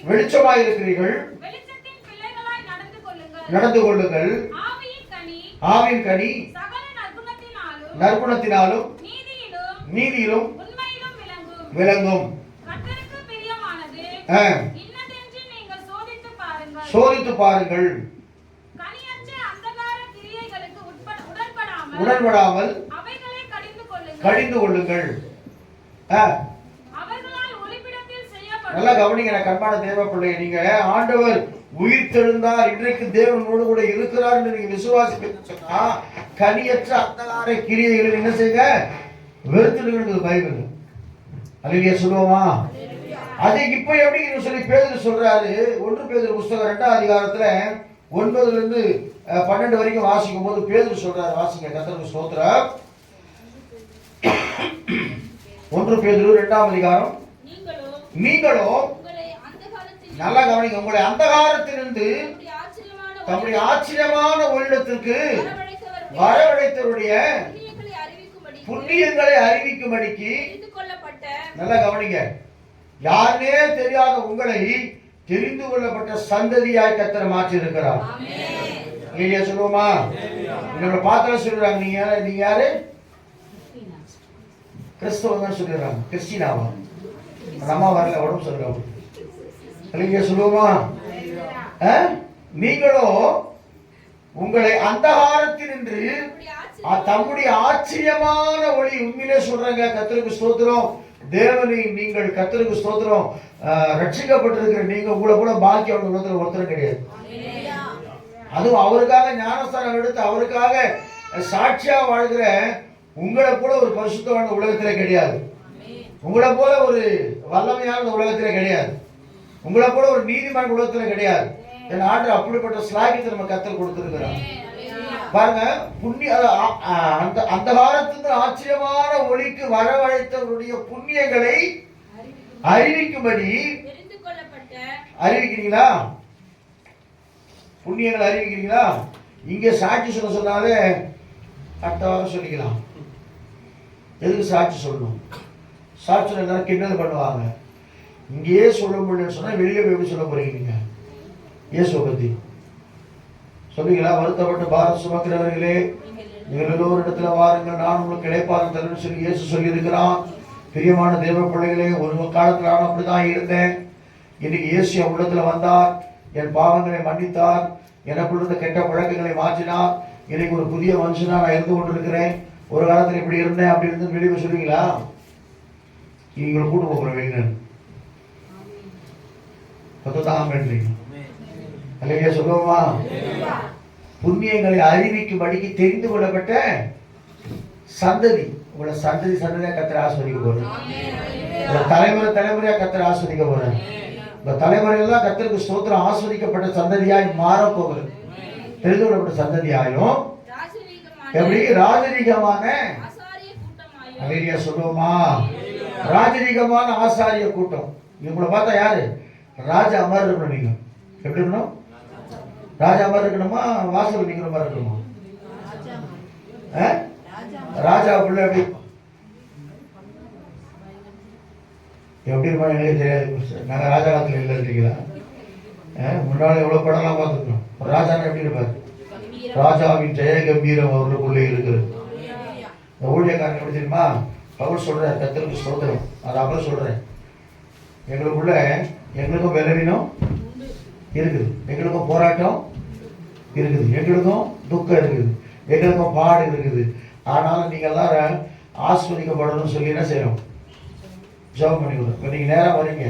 வெளிச்சமாய் இருக்கிறீர்கள், நடந்து கொள்ளுங்கள், ஆவின் கனி நற்குணத்தினாலும் நீதியிலும் விளங்கும். சோதித்து பாருங்கள். கனியற்ற அந்தகார கிரியைகளுக்கு உடன்படாமல் அவைகளை கடிந்து கொள்ளுங்கள். அவர்களால் ஒளிப்பிடத்தில் செய்யப்படும். நல்லா கவனிங்க கண்பான தேவ பிள்ளை, நீங்க ஆண்டவர் உயிர் தெழுந்தார், இன்றைக்கு தேவனோடு கூட இருக்கிறார் என்று நீங்க விசுவாசிக்க கனியற்ற அந்தகார கிரியைகளை என்ன செய்யுங்க, வெறுத்துடுங்கிறது பைபிள். அல்லேலூயா சொல்லுவோமா? அது இப்ப எப்படி சொல்லி பேதுரு சொல்றாரு. 1 பேதுரு புத்தகம் 2ஆம் அதிகாரத்துல 9 - 12 வரைக்கும் வாசிக்கும் போது பேதுரு சொல்றாரு. வாசிங்க, கர்த்தருக்கு ஸ்தோத்திரம். 1 பேதுரு 2ஆம் அதிகாரம். நீங்களோ நல்லா கவனிங்க, உங்களை அந்தகாரத்திலிருந்து தம்முடைய ஆச்சரியமான ஒளியிடத்திற்கு வரவழைத்தவருடைய புண்ணியங்களை அறிவிக்கும்படிக்கு, நல்லா கவனிங்க, யாருனே தெரியாத உங்களை தெரிந்து கொள்ளப்பட்ட சந்ததியாய் கர்த்தர் மாற்றி இருக்கிறார். இல்லையா சொல்லுவோமா? என்னோட பாத்திரம் சொல்றாங்க, நீங்க யாரு? கிறிஸ்தவம் தான் சொல்லிடுறாங்க. கிறிஸ்டினாவா? அம்மா வரல, உடம்பு சொல்றாங்க. இல்லையா சொல்லுவோமா? நீங்களோ உங்களை அந்தகாரத்தினின்று தம்முடைய ஆச்சரியமான ஒளி, உண்மையிலே சொல்றாங்க, கர்த்தருக்கு ஸ்தோத்திரம். தேவனை நீங்கள் கர்த்தருக்கு ஸ்தோத்திரம், ரட்சிக்கப்பட்டிருக்கிற நீங்க உங்களை கூட பாக்கியம் உலகத்தில் ஒருத்தர் கிடையாது. அதுவும் அவருக்காக ஞானஸ்தானம் எடுத்து அவருக்காக சாட்சியா வாழ்கிற உங்களை போல ஒரு பரிசுத்தமான உலகத்திலே கிடையாது. உங்களை போல ஒரு வல்லமையான உலகத்திலே கிடையாது. உங்களை போல ஒரு நீதிமான உலகத்திலே கிடையாது. என் ஆண்டு அப்படிப்பட்ட ஸ்லாகியத்தை நம்ம கர்த்தர் கொடுத்திருக்கிறார். பாருங்க, புண்ணிய அந்த காலத்துக்கு ஆச்சரியமான ஒளிக்கு வரவழைத்தவருடைய புண்ணியங்களை அறிவிக்கும்படி அறிவிக்கிறீங்களா? புண்ணியங்களை அறிவிக்கிறீங்களா? இங்க சாட்சி சொல்ல சொன்னாலே அடுத்த வாரம் சொல்லிக்கலாம். எதுக்கு சாட்சி சொல்லணும்? சாட்சி சொல்ல கிண்டல் பண்ணுவாங்க. இங்கேயே சொல்ல முடியலன்னு சொன்னா வெளியே போய் சொல்ல போறீங்க. நீங்க இயேசுவை பத்தி சொல்லுங்களா? வருத்தப்பட்டு பாரம் சுமக்கிறவர்களே, நீங்கள் எல்லோரிடத்துல வாருங்கள், நான் உங்களுக்கு கிடைப்பாக தருவேன் சொல்லி இயேசு சொல்லி இருக்கிறான். பிரியமான தேவ பிள்ளைகளே, ஒரு காலத்துல நான் அப்படிதான் இருந்தேன். இன்னைக்கு இயேசு என் உள்ளத்துல வந்தார், என் பாவங்களை மன்னித்தார், எனக்குள்ள இருந்த கெட்ட பழக்கங்களை மாற்றினார். இன்னைக்கு ஒரு புதிய மனுஷனா நான் இருந்து கொண்டிருக்கிறேன். ஒரு காலத்துல இப்படி இருந்தேன் அப்படி இருந்து வெளியே சொல்லுவீங்களா? இவங்களை கூட்டு போகிற வெளியினர் பத்ததாம் என்றீங்க. அல்லையா சொல்லுவோமா? புண்ணியங்களை அறிவிக்கும்படிக்கு தெரிந்து கொள்ளப்பட்ட சந்ததி. உங்களை சந்ததி சந்ததியா கர்த்தர் ஆஸ்வதிக்க போறேன். உங்களை தலைமுறையா கர்த்தர் ஆஸ்வதிக்க போறேன். இந்த தலைமுறையெல்லாம் கர்த்தருக்கு ஸ்தோத்திரம் ஆஸ்வதிக்கப்பட்ட சந்ததியாய் மாற போகிறது. தெரிந்து கொள்ளப்பட்ட சந்ததியாயும் எப்படி ராஜரீகமான, அல்லையா சொல்லுவோமா? ராஜரீகமான ஆசாரிய கூட்டம். இவங்களை பார்த்தா யாரு? ராஜா மாதிரி இருக்கணும். நீங்க எப்படி இருக்கணும்? ராஜா மாதிரி இருக்கணுமா? வாசல் நிக்கிற மாதிரி இருக்கணுமா? ராஜா பிள்ளை எப்படி எப்படி இருப்பா எனக்கு தெரியாது. நாங்க ராஜா காலத்துல இல்லை இருக்கீங்களா? முன்னாடி எவ்வளவு படம்லாம் பார்த்துருக்கோம். ராஜா எப்படி இருப்பாரு? ராஜாவின் ஜெய கம்பீரம் அவர்களுக்குள்ளே இருக்கிறது. இந்த ஊழியக்காரன் எப்படி தெரியுமா? பவுல் சொல்ற கர்த்தருக்கு ஸ்தோத்திரம். அது அப்புறம் சொல்றேன். எங்களுக்கும் பலவீனம் இருக்குது, எங்களுக்கும் போராட்டம் இருக்குது, எங்களுக்கும் துக்கம் இருக்குது, எங்களுக்கும் பாடு இருக்குது. ஆனாலும் நீங்க எல்லாரும் ஆஸ்வதிக்கப்படணும்னு சொல்லி என்ன செய்யணும்? ஜெபம் பண்ணி கொடுங்க. இப்போ நீங்க நேரம் வரீங்க,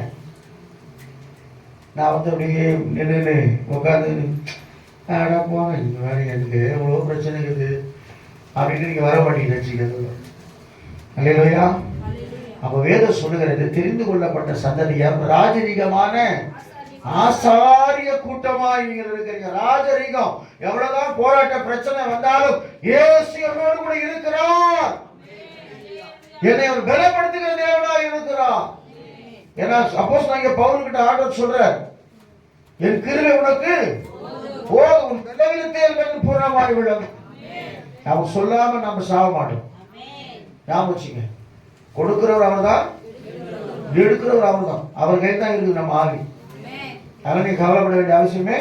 நான் வந்து அப்படியே நின்று உட்காந்து போங்க, நீங்க வேற எனக்கு எவ்வளோ பிரச்சனை இருக்குது அப்படின்னு நீங்க வர மாட்டீங்க நினைச்சுக்கிறது. அல்லேலூயா. அப்ப வேதம் சொல்லுகிறது, தெரிந்து கொள்ளப்பட்ட சந்ததியார் ராஜரீகமான ஆசாரிய கூட்டமாய் நீங்கள் இருக்கிறீங்க. ராஜரீகம். எவ்வளவுதான் போராட்ட பிரச்சனை வந்தாலும் இயேசு என்னோடு கூட இருக்கிறார். என்னை அவர் பலப்படுத்துகிற தேவனாய் இருக்கிறார். ஏன்னா அப்போஸ்தலனாகிய பவுல் கிட்ட ஆண்டவர் சொல்றார், என் கிருபை உனக்கு போதும், உன் பலவீனத்தில் பூரணமாய் விளங்கும். அவர் சொல்லாம நம்ம சாக மாட்டோம். ஞாபகம் வச்சுங்க. கொடுக்கிறவர் அவர் தான், எடுக்கிறவர் அவர் தான். அவர் கையில் தான் இருக்குது நம்ம ஆவி. அதனால நீங்க கவலைப்பட வேண்டிய அவசியமே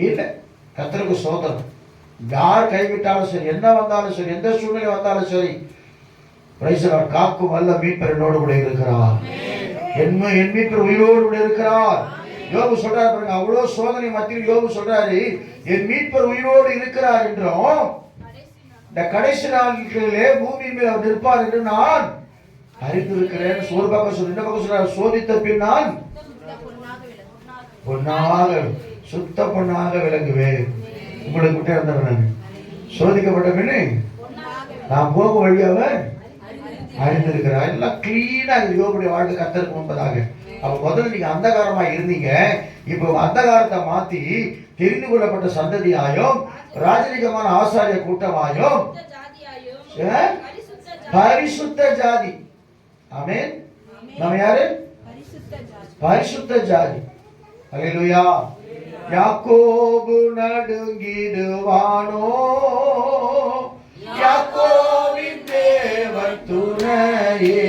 இல்லை. கர்த்தருக்கு ஸ்தோத்திரம். யார் கைவிட்டாலும் சரி, என்ன வந்தாலும் சரி, எந்த சூழ்நிலை வந்தாலும் சரி, பிரைசலார் காக்கும் வல்ல மீட்பர் என்னோடு கூட இருக்கிறார். என் மீட்பர் உயிரோடு கூட இருக்கிறார். யோபு சொல்றாரு பாருங்க, அவ்வளவு சோதனை மத்தியில் யோபு சொல்றாரு, என் மீட்பர் உயிரோடு இருக்கிறார் என்றும் இந்த கடைசி நாட்களிலே பூமியின் மேல் அவர் நிற்பார் என்று நான் அறிந்திருக்கிறேன். ஒரு பக்கம் சொல்லி இந்த பக்கம் சொல்றாரு, சோதித்த பின் நான் பொன்னாக சுத்த பொன்னாக விளங்குவேன். உங்களுக்கு விட்டு இருந்தவன் சோதிக்கப்பட்ட பின்னு நான் போகும் வழியாக அறிந்திருக்கிறார். எல்லாம் கிளீனா யோபுடைய வாழ்க்கை கர்த்தருக்கு முன்பதாக. அப்ப முதல்ல நீங்க அந்தகாரமா இருந்தீங்க, இப்போ அந்தகாரத்தை மாத்தி தெரிந்து கொள்ளப்பட்ட சந்ததியாயும் ராஜரிகமான ஆசாரிய கூட்டமாயும் பரிசுத்த ஜாதி. ஆமென். நம்ம யாரு? பரிசுத்த ஜாதி. அல்லேலூயா. யாக்கோபு நடுங்கிடுவானோ, யாக்கோபின் தேவன் துணையே,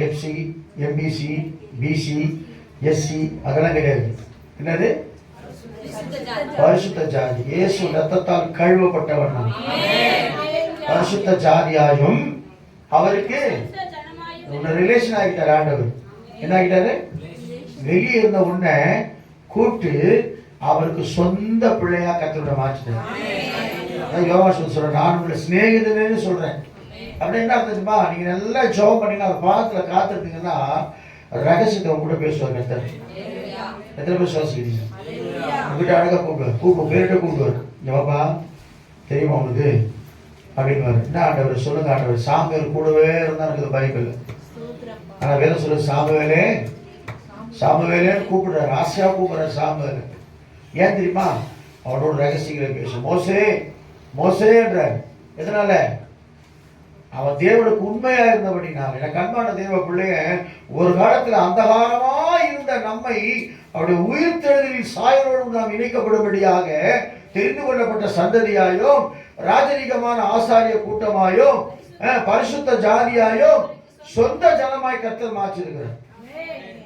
எஃப்சி, எம்பிசி, பிசி, எஸ்சி அதெல்லாம் கிடையாது. என்னது? பரிசுத்த ஜாதி. இயேசு ரத்தத்தால் கழுவப்பட்டவன். பரிசுத்த ஜாதியாயும் அவருக்கு ரிலேஷன் ஆகிட்டார் ஆண்டவர். என்ன ஆகிட்டாரு? வெளியே இருந்த உன்னை கூப்பிட்டு அவருக்கு சொந்த பிள்ளையா கத்தரோட மாற்றிட்டார். யோவான் சொல்றேன், நான் உங்களை சிநேகிதனேன்னு சொல்றேன். அப்படி என்ன அர்த்தமா? நீங்க நல்லா ஜெபம் பண்ணீங்கன்னா அவர் பாதத்துல காத்திருந்தீங்கன்னா ரகசியத்தை உங்க கூட பேசுவார் கர்த்தர். எத்தனை பேர் சுவாசிக்கிறீங்க? உங்ககிட்ட அழகா கூப்பிடுவார், பேர்கிட்ட கூப்பிடுவார். ஜவாபா தெரியுமா உங்களுக்கு அப்படின்னு. என்ன ஆண்டவர் சொல்லுங்க ஆண்டவர். சாமுவேல் கூடவே இருந்தா இருக்குது பைபிள். ஆனா வேதம் சொல்லுது சாமுவேலே சாமுவேலேன்னு கூப்பிடுறாரு, ஆசையா கூப்பிடுறாரு சாமுவேல். ஏன் தெரியுமா? அவனோட ரகசியங்களை பேசும். மோசே மோசேன்றார். எதனால? அவன் தேவனுக்கு உண்மையா இருந்தபடினால. எனக்கு அன்பான தேவ பிள்ளைய, ஒரு காலத்துல அந்தகாரமா இருந்த நம்மை அவருடைய உயிர் தெழுதலில் சாயலோடு நாம் இணைக்கப்படும்படியாக தெரிந்து கொள்ளப்பட்ட சந்ததியாயும் ராஜரிகமான ஆசாரிய கூட்டமாயும் பரிசுத்த ஜாதியாயோ சொந்த ஜனமாய் கர்த்தர் மாற்றிருக்கிறார்.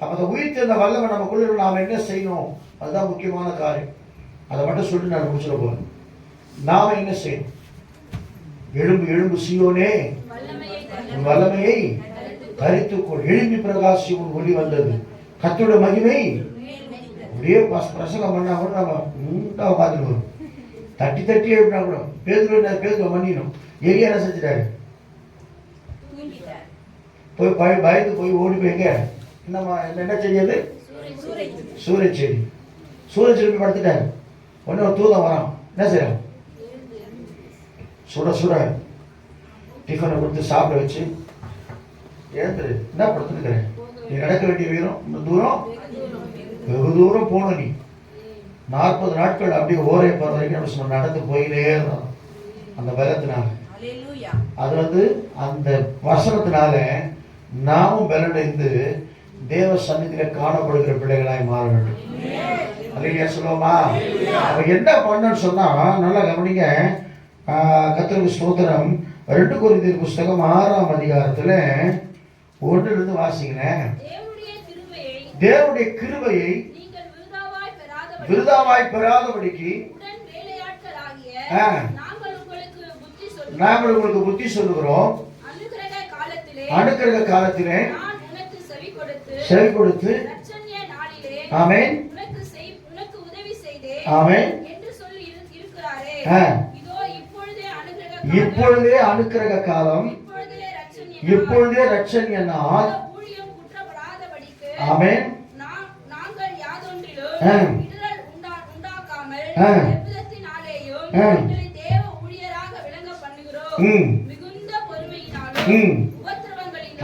அப்ப அந்த உயிர்த்தெழுந்த வல்லமை நமக்குள்ள நாம என்ன செய்யணும்? அதுதான் முக்கியமான காரியம். அதை மட்டும் சொல்லி நான் முடிச்சிட போறேன். நாம என்ன செய்யணும்? எழும்பு எழும்பு சீயோனே, வல்லமையை தரித்துக்கொள். எழும்பி பிரகாசி உன் ஒளி வந்தது. கர்த்தருடைய மகிமை அப்படியே பிரசங்கம் பண்ணா கூட நம்ம உட்காந்துட்டு வரும். தட்டி தட்டி எழுப்பினா கூட பேதுரு மன்னிடும். எலியா என்ன செஞ்சிட்டாரு? போய் பயந்து போய் ஓடி போய்ங்க. என்ன செடி அது? சூரிய செடி. சூரிய செடி படுத்துட்டாரு. உடனே ஒரு தூதம் வரான். என்ன செய்யறான்? சுட சுட டிஃபனை கொடுத்து சாப்பிட வச்சு எழுந்துரு. என்ன படுத்துருக்கிறேன்? நீ நடக்க வேண்டிய வீரம் தூரம், வெகு தூரம் போன. நீ 40 நாட்கள் அப்படியே ஓரே போற வரைக்கும் நடந்து போயிலே இருந்தான். அந்த பலத்தினால, அது அந்த வசனத்தினால நாமும் பலனடைந்து தேவ சந்நிதியில காணப்படுகிற பிள்ளைகளாய் மாற வேண்டும். அல்லேலூயா சொல்லுவோமா? அவ என்ன பண்ணன்னு சொன்னா, நல்லா கவனிங்க. கர்த்தருக்கு ஸ்தோத்திரம். 2 கொரிந்தியர் புஸ்தகம் 6ஆம் அதிகாரத்துல 1 வாசிக்கிறேன். தேவனுடைய கிருபையை விருதாவாய் பெறாதபடிக்கு நாங்கள் உங்களுக்கு புத்தி சொல்லுகிறோம். அனுக்கிரக காலத்திலே செவி கொடுத்து ஆமென் ஆமென் இப்பொழுதே அனுக்கிரக காலம், இப்பொழுதே ரட்சணிய நாள். ஆமென்.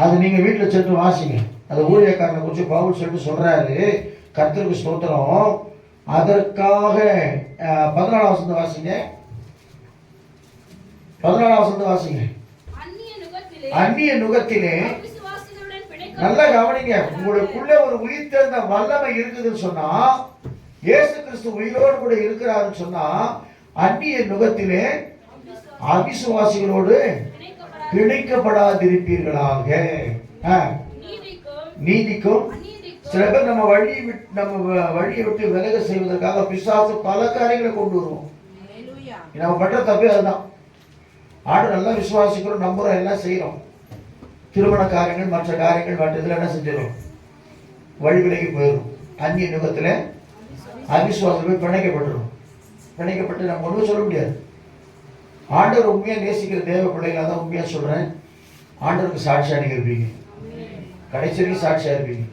அது நீங்க வீட்டுல சென்று வாசிங்க. அது ஊழியக்காரனை குறிச்சு பவுல் சொல்றாரு. கர்த்தருக்கு ஸ்தோத்திரம். அதற்காக 14ஆம் வசனம் வாசிங்க. 14ஆம் வசனம் வாசிங்க. அந்நிய நுகத்திலே, நல்லா கவனிங்க. உங்களுக்குள்ள ஒரு உயிர்த்தெழுந்த வல்லமை இருக்குதுன்னு சொன்னா, இயேசு கிறிஸ்து உயிரோடு கூட இருக்கிறாருன்னு சொன்னா, அந்நிய நுகத்திலே அவிசுவாசிகளோடு பிணைக்கப்படாதிருப்பீர்களாக. நீதிக்கும் சில பேர் நம்ம வழியை விட்டு விலக செய்வதற்காக பிசாசு பல காரியங்களை கொண்டு வருவோம். நம்ம பண்ற தப்பே அதுதான். ஆடு நல்லா விசுவாசிக்கிறோம், நம்புறோம், எல்லாம் செய்யறோம். திருமண காரியங்கள் மற்ற காரியங்கள் மற்றதுல என்ன செஞ்சிடும்? வழி விலகி போயிடும். அந்நிய நுகத்துல அவிசுவாசம் போய் பிணைக்கப்பட்டுரும். பிணைக்கப்பட்டு நம்ம ஒன்றும் சொல்ல முடியாது. ஆண்டவர் உண்மையா நேசிக்கிற தேவ பிள்ளைகளாக தான் உண்மையா சொல்றேன். ஆண்டவருக்கு சாட்சியா நீங்க இருப்பீங்க. கடைசி வரைக்கும் சாட்சியா இருப்பீங்க.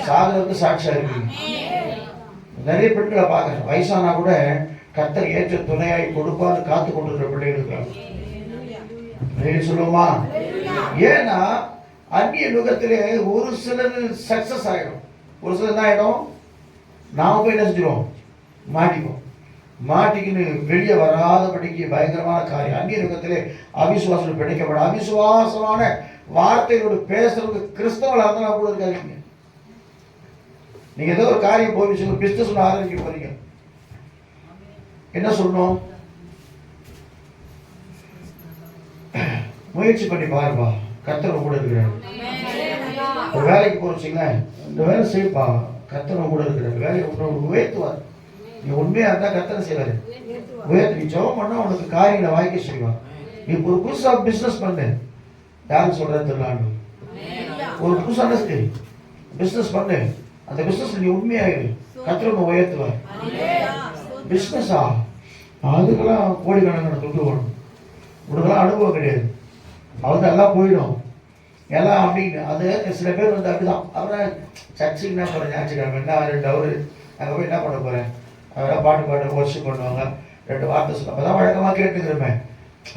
சாகருக்கு சாட்சியா இருப்பீங்க. நிறைய பெண்களை பார்க்கறேன். வயசானா கூட கர்த்தர் ஏற்ற துணையாய் கொடுப்பான்னு காத்து கொண்டிருக்கிற பிள்ளைகள் இருக்காங்க. சொல்லுவோமா? ஏன்னா அந்நிய நுகத்திலே ஒரு சிலர் சக்சஸ் ஆயிடும், ஒரு சிலர் என்ன ஆயிடும்? நாம போய் என்ன செஞ்சிடும்? மாட்டிப்போம். மாட்டிக்கின்னு வெளியே வராதபடிக்கு பயங்கரமான காரியம். அந்நிய நுகத்திலே அவிசுவாசம் பிடிக்கப்பட அவிசுவாசமான வார்த்தைகளோடு பேசுறதுக்கு கிறிஸ்தவர்கள் அதெல்லாம் கூட இருக்காங்க. நீங்க ஏதோ ஒரு காரியம் போய் பிசினஸ் ஆரம்பிக்க போறீங்க, என்ன சொல்லணும்? முயற்சி பண்ணி பாருப்பா, கர்த்தர் கூட இருக்கிறார். ஒரு வேலைக்கு போறீங்களா, இந்த வேலை செய்யப்பா, கர்த்தர் கூட இருக்கிறார். வேலையை உயர்த்துவார். நீ உண்மையா இருந்தா கர்த்தர் செய்வாரு, உயர்த்து. நீ ஜெபம் பண்ணா உனக்கு காரியங்களை வாய்க்க செய்வார். நீ ஒரு புதுசா பிசினஸ் பண்ணு, யாரும் சொல்றது தெரியல. ஒரு புதுசா பிசினஸ் பண்ணு, அந்த பிசினஸ் நீ உண்மையாயிரு, கர்த்தர் உயர்த்துவார். பிசினஸா அதுக்கெல்லாம் கோடிக்கணக்கான துட்டு வேணும். உனக்கெல்லாம் அனுபவம் கிடையாது, அவங்க எல்லாம் போயிடும் எல்லாம் அப்படின்னு. அது சில பேர் அப்படிதான். அவரை சர்ச்சுக்கு என்ன போகிறேன், ஞாயிற்றுக்கிழமை என்ன 2 ஹவர் அங்கே போய் என்ன பண்ண போகிறேன், அவரெல்லாம் பாட்டு ஒர்ஷிப் பண்ணுவாங்க, 2 வார்த்தை சொல்ல. அப்போ தான் வழக்கமாக கேட்டுக்கிறோமே,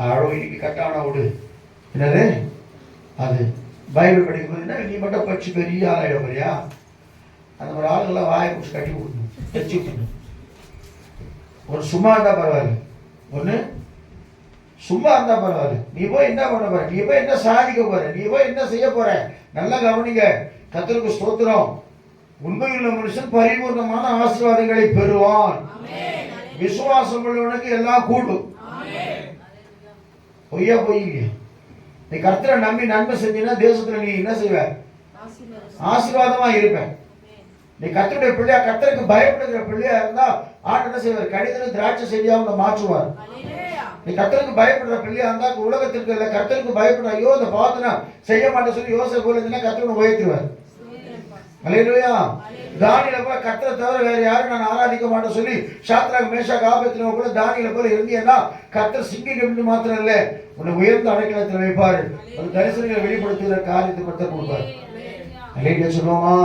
அவ்வளோ இன்னைக்கு கட்டான விடு. என்னது அது பைபிள் படிக்கும்போது நீ மட்டும் படிச்சு பெரிய ஆளாயிட போறியா? அந்த மாதிரி ஆளுங்கெல்லாம் வாயை பிடிச்சி கட்டி விடணும், தைச்சி விடணும். ஒரு சும்மா இருந்தால் பரவாயில்ல, ஒன்று சும்மா இருந்தா பரவாயில்ல. நீ போய் என்ன பண்ண போற, நீ போய் என்ன சாதிக்க போற, நீ போய் என்ன செய்ய போற? நல்லா கவனிங்க. கர்த்தருக்கு ஸ்தோத்திரம். உண்மையுள்ள மனுஷன் பரிபூர்ணமான ஆசீர்வாதங்களை பெறுவான். விசுவாசம் உள்ளவனுக்கு எல்லாம் கூடும். பொய்யா பொய்யா நீ கர்த்தரை நம்பி நன்மை செஞ்சீங்கன்னா தேசத்துல நீ என்ன செய்வ? ஆசீர்வாதமா இருப்ப. நீ கர்த்தருடைய பிள்ளையா, கர்த்தருக்கு பயப்படுகிற பிள்ளையா இருந்தா ஆண்டு என்ன செய்வார்? கடிதம் திராட்சை செடியா உன்னை மாற்றுவார். நீ கர்த்தருக்கு பயப்படுற பிள்ளையா இருந்தா உலகத்திற்கு இல்ல, கர்த்தருக்கு பயப்படுற, ஐயோ இந்த பாவத்தை செய்ய மாட்டேன் சொல்லி யோசனை போல இருந்தா கர்த்தரை உயர்த்துவார். அல்லேலூயா. தானியேலை போல கர்த்தரை தவிர வேற யாரும் நான் ஆராதிக்க மாட்டேன் சொல்லி சாத்ராக் மேஷாக் ஆபேத்நேகோ போல தானியேலை போல இருந்தீங்கன்னா கர்த்தர் சிங்கம் மாத்திரம் இல்ல, உன்னை உயர்ந்த அடைக்கலத்தில் வைப்பாரு. ஒரு தரிசனங்களை வெளிப்படுத்துகிற காரியத்தை கர்த்தர் கொடுப்பார். அல்லேலூயா சொல்லுவோமா?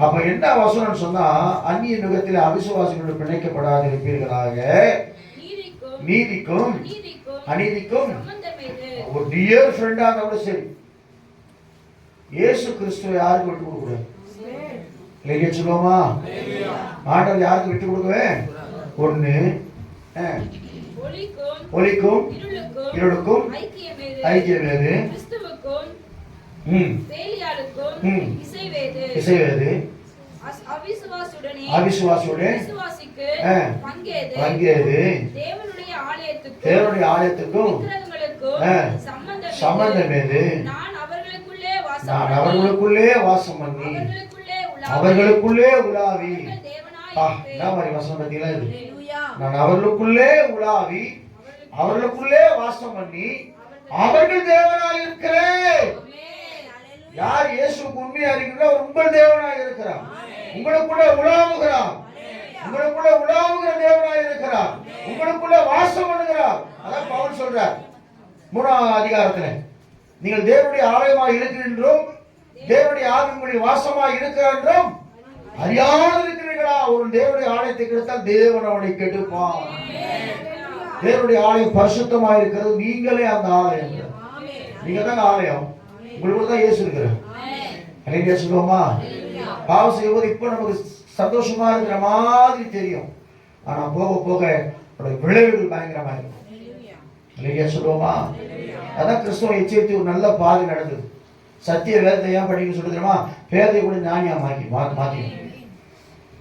அப்ப என்ன வசனம் சொன்னா, அந்நிய நுகத்தில் அவிசுவாசிகளோடு பிணைக்கப்படாது இருப்பீர்களாக, நீதிக்கும் அநீதிக்கும் ஒரு டியர் ஃப்ரெண்டா இருந்தா சரி, இயேசு கிறிஸ்துவை யாருக்கு விட்டு கொடுக்க கூடாது. இல்லையா சொல்லுவோமா? ஆண்டவர் யாருக்கு விட்டு கொடுக்குவேன்? ஒண்ணு ஒளிக்கும் இருளுக்கும் ஐக்கியம் வேறு, இசைவேது, அவிசுவாசியுடன் பங்கேது, தேவனுடைய ஆலயத்துக்கும் சம்பந்தம் ஏது, நான் அவர்களுக்குள்ளே வாசம் பண்ணி அவர்களுக்குள்ளே உலாவி. என்ன மாதிரி வசனம் பார்த்தீங்களா இது? நான் அவர்களுக்குள்ளே உலாவி அவர்களுக்குள்ளே வாசம் பண்ணி அவர்கள் தேவனாய் இருக்கிறேன். யார் இயேசுக்கு உண்மையா இருக்கிறதோ அவர் உங்கள் தேவனாய் இருக்கிறார். உங்களுக்குள்ள உலாவுகிறார், உங்களுக்குள்ள உலாவுகிற தேவனாய் இருக்கிறார், உங்களுக்குள்ள வாசம் பண்ணுகிறார். அதான் பவுல் சொல்றார் 3ஆம் அதிகாரத்துல, நீங்கள் தேவனுடைய ஆலயமாக இருக்கிறோம், தேவனுடைய ஆவி உங்களில் வாசமாக இருக்கிறார் என்றும் அறியாது இருக்கிறீர்களா? ஒரு தேவனுடைய ஆலயத்தை கெடுத்தால் தேவன் அவனை கெடுப்பான். தேவனுடைய ஆலயம் பரிசுத்தமாக இருக்கிறது, நீங்களே அந்த ஆலயம். நீங்க தான் ஆலயம், உங்களுக்கு தான் இயேசு இருக்கிறார். அல்லேலூயா சொல்லுவோமா? பாவம் செய்வது இப்ப நமக்கு சந்தோஷமா இருக்கிற மாதிரி தெரியும், ஆனா போக போக விளைவுகள் பயங்கரமா இருக்கும். அல்லேலூயா சொல்லுவோமா? அதான் கிறிஸ்துவ எச்சரித்து ஒரு நல்ல பாதை நடந்தது. சத்திய வேதத்தை ஏன் படிக்க சொல்லி தெரியுமா? பேதை கூட ஞானியா மாத்தி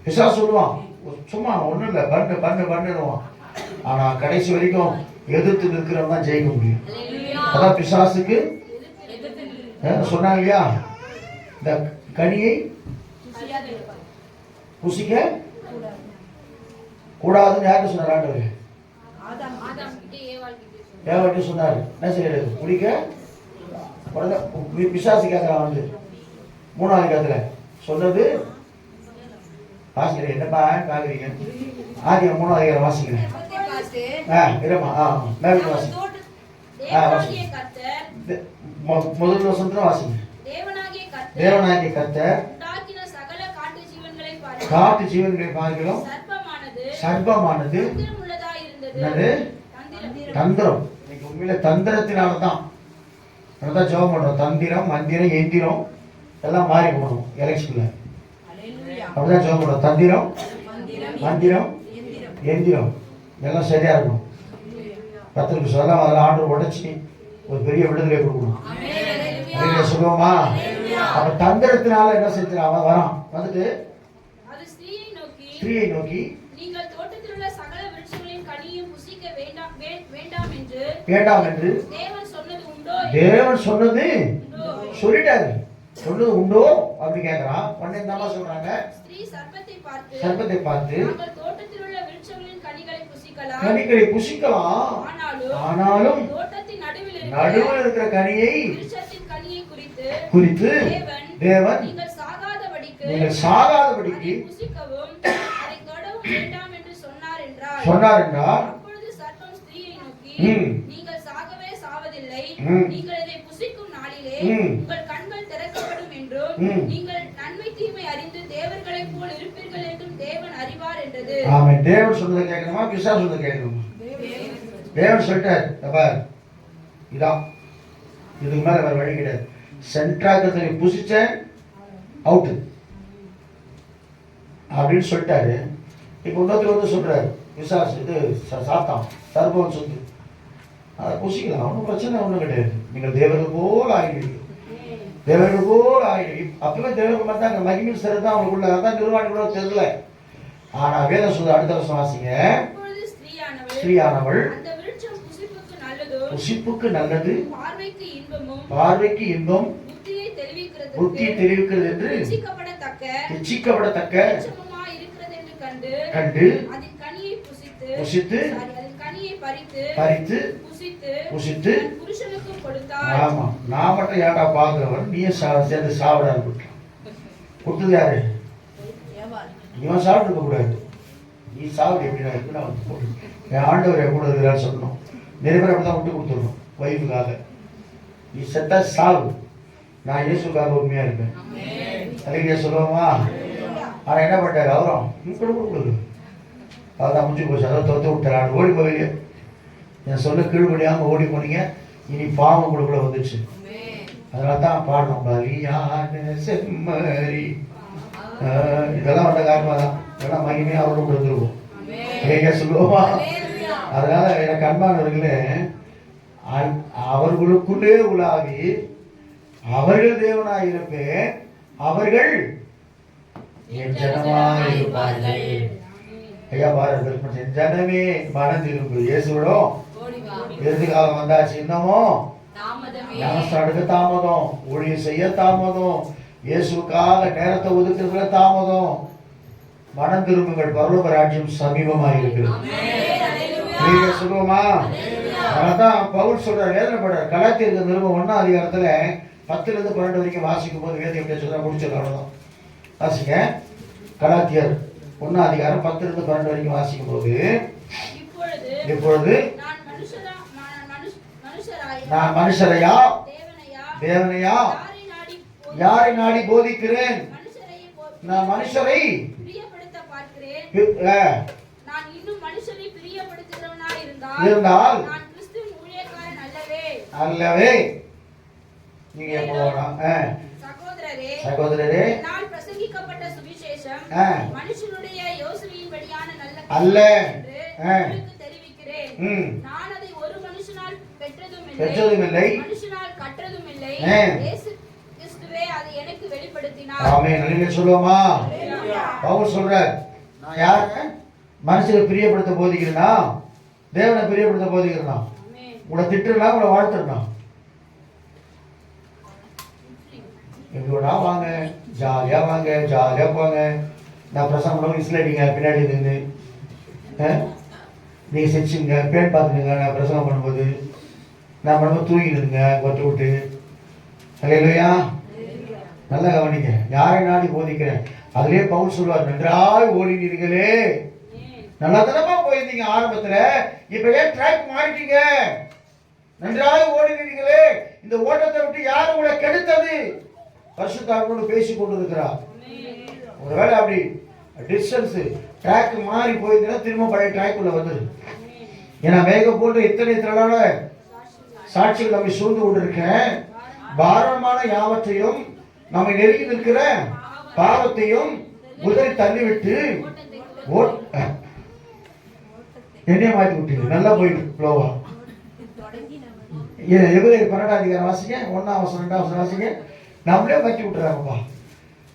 பிசாசு சொல்லுவான், சும்மா ஒண்ணும் இல்லை, பண்ணுவான். ஆனா கடைசி வரைக்கும் எதிர்த்து நிற்கிறவன் தான் ஜெயிக்க முடியும். அதான் பிசாசுக்கு சொன்னாங்க இல்லையா, இந்த கனியை புசிக்க கூடாதுன்னு யாருக்கு சொன்னார்? ஆண்டவர் ஏவாட்டி சொன்னார். என்ன செய்யறது? குடிக்க பிசாசு கேட்கறான் வந்து 3ஆம் அதிகாரத்துல சொன்னது. வாசிக்கிறேன், என்னப்பா பாக்குறீங்க? ஆதியம் 3ஆம் அதிகாரம் வாசிக்கிறேன். முதல் வசனத்துல வாசிங்க. தேவனாகிய கர்த்தர் காட்டு ஜீவன்களை பார்க்கிறோம், சர்ப்பமானது என்னது? தந்திரம். இன்னைக்கு உண்மையில தந்திரத்தினாலதான் ஜெபம் பண்றோம். தந்திரம், மந்திரம், எந்திரம் எல்லாம் மாறி போகணும் எலெக்ஷன்ல. அப்படிதான் ஜெபம் பண்றோம். தந்திரம், மந்திரம், எந்திரம் எல்லாம் சரியா இருக்கணும். கர்த்தருக்கு சொல்ல அதில் ஆண்டு உடைச்சி ஒரு பெரிய விடுதலை கொடுக்கணும். சொல்லுவோமா? அப்ப தந்திரத்தினால என்ன செஞ்சு அவன் வரான், வந்துட்டு ஸ்திரீயை நோக்கி வேண்டாம் என்று தேவன் சொன்னது சொல்லிட்டாரு. சொன்னது உண்டோ அப்படி கேட்கிறான். பன்னெண்டாமா சொல்றாங்க, சர்ப்பத்தை பார்த்து கனிகளை புசிக்கலாம், ஆனாலும் நடுவில் இருக்கிற கனியை குறித்து தேவன் நீங்கள் சாகாதபடிக்கு சொன்னார் என்றார். நீங்கள் சாகவே சாவதில்லை, நீங்கள் இதை புசிக்கும் நாளிலே உங்கள் கண்கள் திறக்கப்படும் என்றும் நீங்கள் நன்மை தீமை அறிந்து தேவர்களைப் போல் இருப்பீர்கள் என்றும் தேவன் அறிவார் என்றது. ஆமென். தேவன் சொன்னதை கேட்கணுமா பிசாசு சொன்னதை கேட்கணுமா? தேவன் சொல்லிட்டார், பார் இதான், இதுக்கு மேல வேற வழி கிடையாது. சென்ட்ராக்கத்தை புசிச்ச அவுட்டு அப்படின்னு சொல்லிட்டாரு. இப்போ இன்னொருத்தர் வந்து சொல்றாரு, பிசாசு இது சாத்தான் சர்பம் சொத்து, அதை புசிக்கலாம், ஒன்றும் பிரச்சனை ஒன்றும் கிடையாது. நீங்கள் தேவர்கள் போல் ஆகிடுவீங்க, தேவர்கள் போல் ஆகிடுவீங்க. அப்பவே தேவர்கள் மட்டும் அங்கே மகிமின் சிறப்பு தான் அவங்களுக்குள்ள, அதான் நிர்வாணி கூட தெரியல. ஆனா வேதம் சொல்ற அடுத்த வருஷம் வாசிங்க, ஸ்திரீயானவள் புசிப்புக்கு நல்லது, பார்வைக்கு இன்பமும், பார்வைக்கு இன்பம், புத்தியை புத்தியை தெரிவிக்கிறது என்று இச்சிக்கப்படத்தக்க உத்தமமாய் இருக்கிறது என்று கண்டு அதின் கனியை புசித்து அதன் கனியை பறித்து புசித்து புருஷனுக்கு கொடுத்தார். ஆமா, நான் மட்டும் ஏடா பாக்குறவன், நீ சேர்ந்து சாப்பிடாது கொடுத்தது யாரு? இவன் சாப்பிட்டு கூடாது, நீ சாப்பிடு. எப்படின்னா இருக்குன்னா என் ஆண்டவர் எவ்வளவு இருக்கிறான்னு சொல்லணும். நிறைய பேர் அப்படிதான் விட்டு கொடுத்துடணும் வைஃபுக்காக. நீ செத்தா சாவு, நான் இயேசுக்காக உண்மையா இருப்பேன். அதுக்கு சொல்லுவோமா? ஆனா என்ன பண்ணாரு அவரும் கொடுக்குறது, அதான் முடிஞ்சு போச்சு. அதான் தொத்து விட்டாரு, ஓடி போவீங்க. என் சொல்ல கீழ்படியாம ஓடி போனீங்க, இனி பாவம் உங்களுக்குள்ள வந்துச்சு. அதனால தான் பாடணும், பலியான செம்மறி. இதெல்லாம் வந்த காரணமா தான், இதெல்லாம் மகிமையா அவரோட கொடுத்துருவோம். சொல்லுவோமா? அதனால எனக்கு அன்பானவர்களே, அவர்களுக்குள்ளே உலாவி அவர்கள் தேவனாயிருப்பேன், அவர்கள் என் ஜனமாயிருப்பார்கள். ஐயா பாரு, என் ஜனமே மனம் திரும்பு. இயேசுவிடம் இறுதி காலம் வந்தாச்சு, இன்னமும் ஞானஸ்தானத்துக்கு தாமதம், ஊழியம் செய்ய தாமதம், இயேசுக்காக நேரத்தை ஒதுக்குறதுல தாமதம். மனம் திரும்புங்கள், பரலோக ராஜ்யம் சமீபமாக இருக்கிறது. சொல்லுவோமா? அதனால்தான் பவுல் சொல்றார், வேதனைப்படுறார். கலாத்தியருக்கு நிருபம் 1ஆம் அதிகாரத்துல 10 to 12 வரைக்கும் வாசிக்கும் போது வேதம் எப்படி சொல்ற முடிச்சது அவ்வளவுதான். வாசிக்க, கலாத்தியர் 1ஆம் அதிகாரம் 10 to 12 வரைக்கும் வாசிக்கும் போது, இப்பொழுது நான் மனுஷரையா தேவனையா யாரை நாடி போதிக்கிறேன்? நான் மனுஷரை இருந்தால் அல்லவே. நீங்க சகோதரரே, நான் பிரசங்கிக்கப்பட்ட சுவிசேஷம் மனுஷனுடைய யோசனையின்படியான நல்ல அல்ல உங்களுக்கு தெரிவிக்கிறேன். நான் அதை ஒரு மனுஷனால் பெற்றதும் இல்லை, மனுஷனால் கற்றதும் இல்லை. இயேசு கிறிஸ்துவே அதை எனக்கு வெளிப்படுத்தினார். ஆமென். அல்லேலூயா சொல்லுவோமா? பவுல் சொல்றார், நான் யாரை மனுஷரை பிரியப்படுத்த போதிக்கிறேனா? தேவனை பிரியப்படுத்த போதிக்கிறேனா? உங்களை திட்டுறலாம், உங்களை வாழ்த்துறலாம். எங்களோட வாங்க, ஜாலியா வாங்க, ஜாலியா போங்க. நான் பிரசங்கம் விசில் அடிங்க பின்னாடி இருந்து, நீங்க செச்சுங்க, பேன் பார்த்துங்க. நான் பிரசங்கம் பண்ணும்போது நான் பண்ணும்போது தூங்கிடுங்க கொத்து விட்டு. அல்லேலூயா. நல்லா கவனிங்க, யாரை நாடி போதிக்கிறேன். அதுலயே பவுல் சொல்வார், நன்றாய் ஓடினீர்களே. நல்லா தானமா போயிருந்தீங்க ஆரம்பத்துல, இப்ப ஏன் ட்ராக் மாறிட்டீங்க? நன்றாய் ஓடினீர்களே. இந்த ஓட்டத்தை விட்டு யாரும் உங்களை கெடுத்தது? பரிசுத்தாவியோடு பேசி கொண்டு இருக்கிறார். ஒருவேளை அப்படி டிஸ்டன்ஸ் ட்ராக் மாறி போயிருந்தா திரும்ப பழைய ட்ராக் உள்ள வந்துரு. ஏன்னா மேகம் போன்ற இத்தனை திரளான சாட்சிகள் நம்மை சூழ்ந்து கொண்டிருக்க, பாரமான யாவற்றையும் நம்மை நெருங்கி நிற்கிற பாவத்தையும் முதலில் தள்ளிவிட்டு என்னைய மாற்றி விட்டீங்க. நல்லா போயிட்டு ஃப்ளோவா. எபிரேயர் 12ஆம் அதிகாரம் வாசிங்க, 1ஆம் வசனம் 2ஆம் வசனம் வாசிங்க. நம்மளே மாற்றி விட்டுறாங்கப்பா.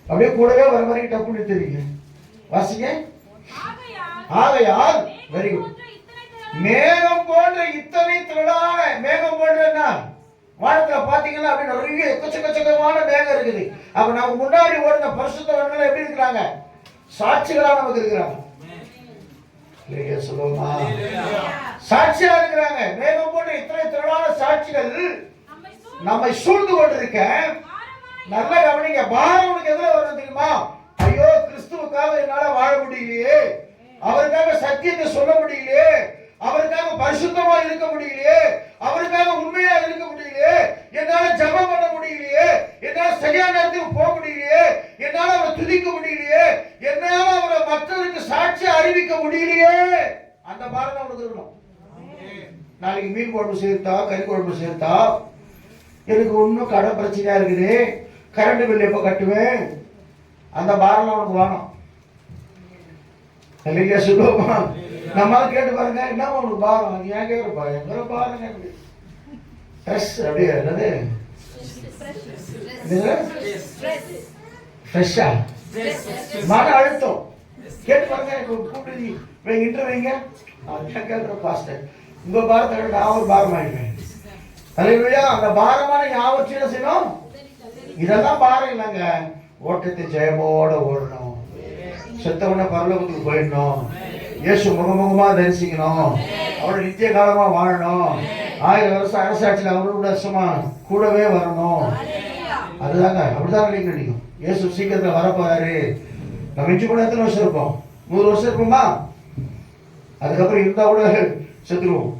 அப்படியே கூடவே வர மாதிரி டப்புன்னு தெரியுங்க. வாசிங்க. ஆகையால் வெரி குட். மேகம் போன்ற இத்தனை திரளான, மேகம் போன்ற வானத்துல பாத்தீங்கன்னா அப்படி நிறைய எக்கச்சக்கமான மேகம் இருக்குது. அப்ப நமக்கு முன்னாடி ஓடின பரிசுத்தவான்கள் எப்படி இருக்கிறாங்க? சாட்சிகளா நமக்கு இருக்கிறாங்க. சொல்லுவோமா? சாட்சியா இருக்கிறாங்க. மேகம் போன்ற இத்தனை திரளான சாட்சிகள் நம்மை சூழ்ந்து கொண்டிருக்க, நல்ல கவனிங்க. பாரம் உனக்கு எதுல வரும் தெரியுமா? ஐயோ, கிறிஸ்துவுக்காக என்னால வாழ முடியலையே, அவருக்காக சத்தியத்தை சொல்ல முடியலையே, அவருக்காக பரிசுத்தமா இருக்க முடியலையே, அவருக்காக உண்மையா இருக்க முடியலையே, என்னால ஜெபம் பண்ண முடியலையே, என்னால சரியான நேரத்துக்கு போக முடியலையே, என்னால அவரை துதிக்க முடியலையே, என்னால அவரை மற்றவருக்கு சாட்சியா அறிவிக்க முடியலையே. அந்த பாரம் அவனுக்கு இருக்கணும். நாளைக்கு மீன் குழம்பு சேர்த்தா, கறி குழம்பு சேர்த்தா, எனக்கு ஒன்றும் கடை பிரச்சனையா இருக்குது, கரண்ட் பில் எப்போ கட்டுவேன், அந்த பாரம் அவனுக்கு வேணும். இல்லையா சொல்லுவோமா? நம்மளால கேட்டு பாருங்க, என்ன உங்களுக்கு பாரம்? ஏன் கேட்குறப்பா? எங்க பாருங்க அப்படியே என்னது ஃப்ரெஷ்ஷா மன அழுத்தம் கேட்டு பாருங்க. கூப்பிட்டு இன்டர்வியூங்க கேட்குற பாஸ்டர், உங்க பாரத்தை நான் ஒரு பாரம் ஆகிடுவேன். அல்லேலூயா. அந்த பாரமான யாவற்றையும் என்ன செய்யணும்? இதெல்லாம் பாரம் இல்லைங்க. ஓட்டத்தை ஜெயமோட ஓடணும். செத்தவன பரலோகத்துக்கு போயிடணும். இயேசு முகமுகமா தரிசிக்கணும். அவரோட நித்திய காலமா வாழணும். 1000 வருஷம் அரசாட்சியில் அவரோட வருஷமா கூடவே வரணும். அதுதாங்க. அப்படிதான் நினைக்கும். இயேசு சீக்கிரத்துல வரப்போறாரு. நம்ம மிஞ்சி கூட எத்தனை வருஷம் இருப்போம்? 100 வருஷம் இருப்போமா? அதுக்கப்புறம் இருந்தா கூட செத்துருவோம்.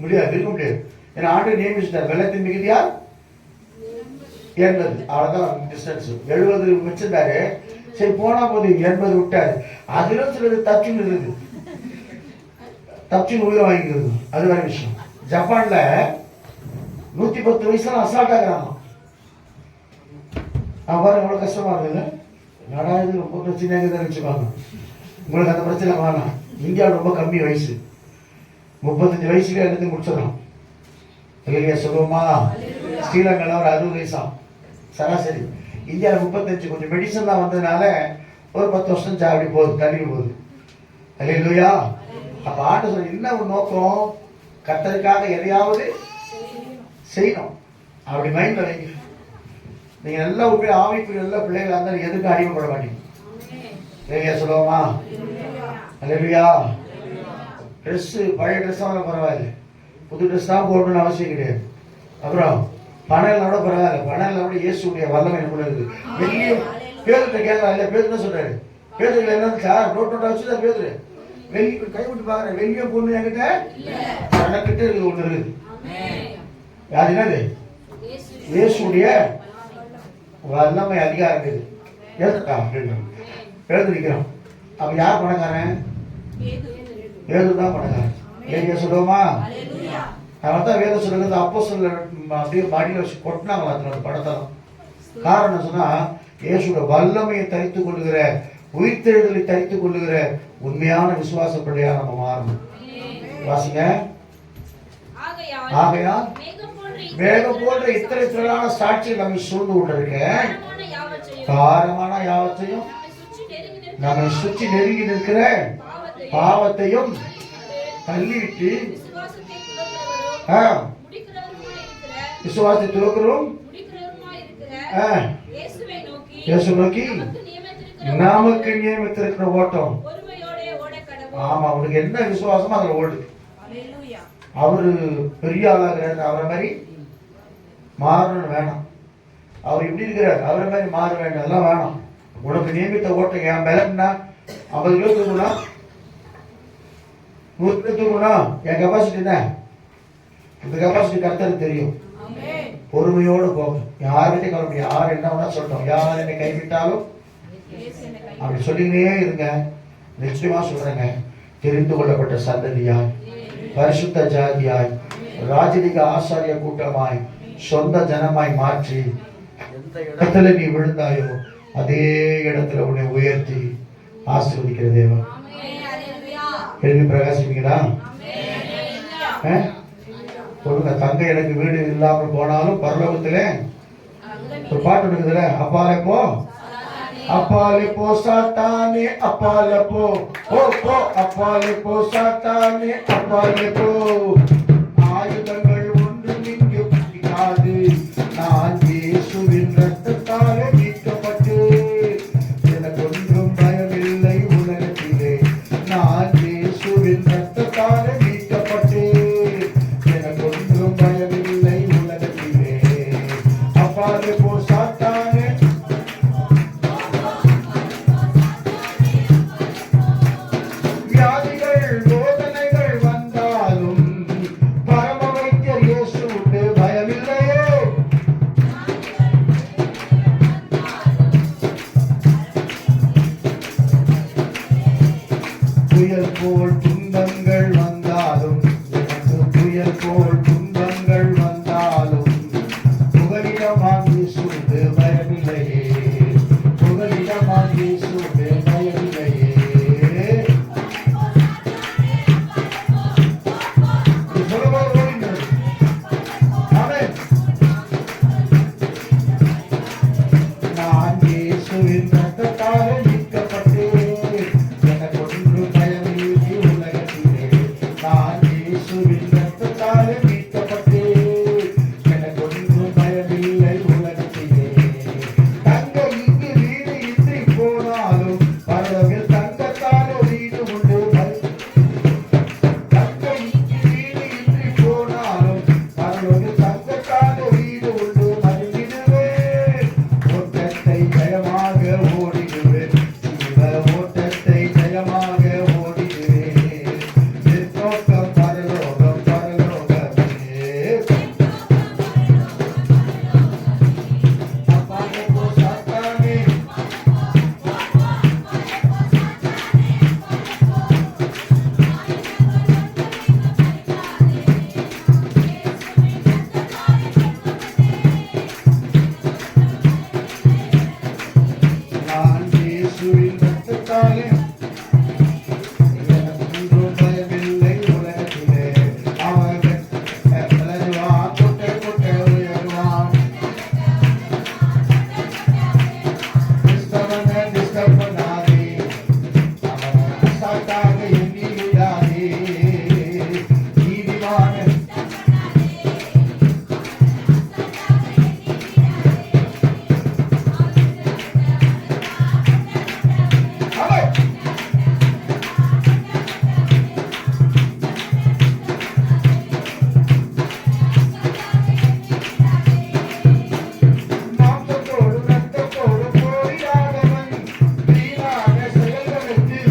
முடியாது, இருக்க முடியாது. ஏன்னா ஆண்டு நியமிச்சிட்டார். வெள்ளத்தின் மிகுதியா 80. அவ்வளவுதான் டிஸ்டன்ஸ். 70 வச்சிருந்தாரு. சரி போனா போது 80 விட்டாரு. அதிலும் சிலது தச்சுன்னு இருக்குது. தச்சுன்னு உயிரை வாங்கிக்கிறது அது வேற விஷயம். ஜப்பான்ல 110 வயசுல அசால்ட் ஆகிறாங்க. பாரு எவ்வளவு கஷ்டமா இருக்குது. நாடாவது ரொம்ப பிரச்சனையாக தான் வச்சுப்பாங்க. உங்களுக்கு அந்த பிரச்சனை வேணாம். இந்தியாவில் ரொம்ப கம்மி வயசு. 35 வயசுல எல்லாத்தையும் முடிச்சிடலாம். இல்லையா சொல்லுவோமா? ஸ்ரீலங்காவில் ஒரு 60 வயசா சராசரி. இந்தியாவில் 35. கொஞ்சம் மெடிசன்லாம் வந்ததுனால ஒரு 10 வருஷம் அப்படி போகுது, தள்ளி போகுது. அல்லேலூயா. அப்ப ஆண்டு சொல்ல என்ன ஒரு நோக்கம்? கர்த்தருக்காக எதையாவது செய்யணும். அப்படி மைண்ட்ல வைங்க. நீங்க நல்லா உண்மையை ஆவிக்குரிய நல்ல பிள்ளைகளா இருந்தாலும் எதுக்கு அடிமைப்பட மாட்டீங்க. இல்லையா சொல்லுவோமா? அல்லேலூயா. ட்ரெஸ் பழைய ட்ரெஸ் தான் பரவாயில்ல, புது ட்ரெஸ் தான் போடணும்னு அவசியம் கிடையாது. அப்புறம் பணம் கூட பரவாயில்ல, பணம் கூட இயேசுடைய வல்லமை கூட இருக்கு. வெளியே பேதுட்ட கேட்கலாம் இல்லையா? பேது என்ன சொல்றாரு? பேதுல என்ன சார் நோட்டோட வச்சுதான் பேதுரு வெளியே கை விட்டு பாக்குறேன். வெளியே பொண்ணு என்கிட்ட எனக்கிட்ட இருக்குது ஒண்ணு இருக்குது. யாரு என்னது? இயேசுடைய வல்லமை அதிகாரம் இருக்குது. ஏதுக்கா அப்படின்னு பேது நிற்கிறோம். அப்ப யார் பணக்காரன்? பேது தான் பணக்காரன். இல்லையா சொல்லுவோமா? அவன் தான் வேதம் சொல்லுறது. அப்போ சொல்ல அப்படியே பாடியில் வச்சு கொட்டினாங்களா அந்த படத்தெல்லாம். காரணம் சொன்னா இயேசுட வல்லமையை தரித்துக் கொள்ளுகிற, உயிர்த்தெழுதலை தரித்துக் கொள்ளுகிற உண்மையான விசுவாசப்படியா நம்ம மாறணும். வாசிங்க. ஆகையால் மேகம் போன்ற இத்தனை திரளான சாட்சிகள் நம்மை சூழ்ந்து கொண்டிருக்க காரமான யாவற்றையும் நம்மை சுற்றி நெருங்கி நிற்கிற பாவத்தையும் தள்ளிவிட்டு விசுவாசத்தை துறக்கிறோம். இயேசு நோக்கி நமக்கு நியமித்திருக்கிற ஓட்டம். ஆமா, அவனுக்கு என்ன விசுவாசமோ அதுல ஓடு. அவரு பெரிய ஆளாகிறாரு, அவரை மாதிரி மாறணும் வேணாம். அவர் எப்படி இருக்கிறார், அவரை மாதிரி மாற வேண்டாம். அதெல்லாம் வேணாம். உனக்கு நியமித்த ஓட்டம். என் பலம்னா 50 கிலோ தூக்கணும், 100 கிலோ தூக்கணும். என் கெப்பாசிட்டி என்ன? இந்த கெப்பாசிட்டி கர்த்தருக்கு தெரியும். பொறுமையோடு போகும். யார்கிட்ட கவலை, யார் என்ன வேணா சொல்லட்டும், யார் என்னை கைவிட்டாலும் அப்படி சொல்லிக்கிட்டே இருங்க. நிச்சயமா சொல்றேங்க, தெரிந்து கொள்ளப்பட்ட சந்ததியாய், பரிசுத்த ஜாதியாய், ராஜரிக ஆசாரிய கூட்டமாய், சொந்த ஜனமாய் மாற்றி எந்த இடத்துல நீ விழுந்தாயோ அதே இடத்துல உன்னை உயர்த்தி ஆசீர்வதிக்கிற தேவன். எழுதி பிரகாசிப்பீங்களா? சொல்லுங்க. தங்கை எனக்கு வீடு இல்லாமல் போனாலும் பரலோகத்திலே ஒரு பாட்டு இருக்குதுல, அப்பாலே போ, அப்பாலே போ சாத்தானே, அப்பாலே போ, ஓ போ, அப்பாலே போ சாத்தானே, அப்பாலே போ. ஆயுதங்கள் ஒன்று இங்கு பிடிக்காது, நான் இயேசுவின் இரத்தத்தாலே மீட்கப்பட்டு எனக்கு ஒன்றும் பயமில்லை உலகத்திலே. நான் இயேசுவின் இரத்தத்தாலே மீட்கப்பட்டு எனக்கு ஒன்றும் பயமில்லை உலகத்திலே. அப்பாலே போ சாத்தானே. வியாதிகள் வேதனைகள் வந்தாலும் பரம வைத்தியர் இயேசு உண்டு, பயமில்லையே. புயல் போல் துன்பங்கள் வந்தாலும், எனக்கு புயல் போல் துன்பங்கள் வந்தாலும் புகலிடமாக இயேசு உண்டு, பயமில்லையே. புகலிடமாக இயேசு உண்டு, பயமில்லையே. இது சொல்லும்போது ஓடுங்கள். ஆமென். நான் இயேசுவின் இரத்தத்தாலே மீட்கப்பட்டு எனக்கு ஒன்றும் பயமில்லை உலகத்திலே. நான் இயேசுவின் இரத்தத்தாலே மீட்கப்பட்டு பார்த்தாலே ஒன்றும் பயமில்லை உலகத்திலே. அவன் விளைவான், குட்டை குட்டை உயர்வான். கிறிஸ்தவனை டிஸ்டர்ப் பண்ணாதே, அவனை அசால்ட்டாக எண்ணி விடாதே. நீதிமான மாம்சத்தோடு ரத்தத்தோடு போரிடாதவன் வீணான செயல்களுக்கு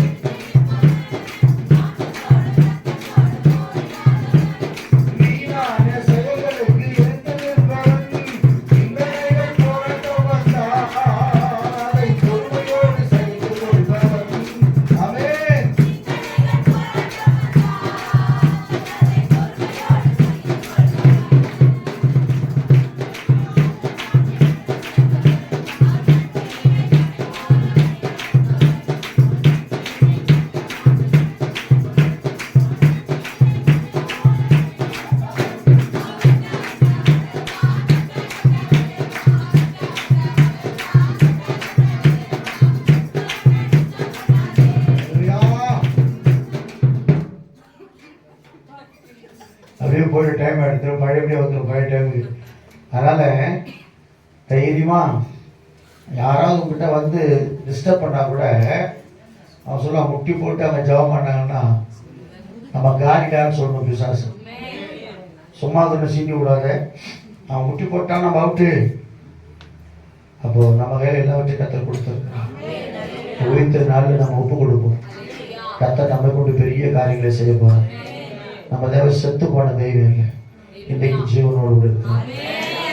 எழுந்து நிற்பவன். இன்றைகள் போராட்டம் வந்தால் அதை பொறுமையோடு செய்து கொள்பவன். ஆமென். அப்படியே போயிட்டு டைம் எடுத்துரும், பழையபடியே வந்துடும் பழைய டைமுக்கு. அதனால் தைரியமா யாராவது உங்ககிட்ட வந்து டிஸ்டர்ப் பண்ணால் கூட அவன் சொல்ல முட்டி போட்டு அவங்க ஜெபம் பண்ணாங்கன்னா நம்ம காரிக்காரன்னு சொல்லணும். பிசாசு சும்மா கொண்டு சீண்டி விடாத, அவன் முட்டி போட்டான் நம்ம அவுட்டு. அப்போது நம்ம கையில் எல்லாவற்றையும் கத்தர் கொடுத்துருக்கான். உயிர்த்த நாளில் நம்ம ஒப்பு கொடுப்போம். கத்தர் நம்ம கொண்டு பெரிய காரியங்களை செய்ய போகிறோம். நம்ம தேவை செத்து போன தெய்வம் இல்லை, இன்றைக்கு ஜீவனோடு இருக்கிறோம்.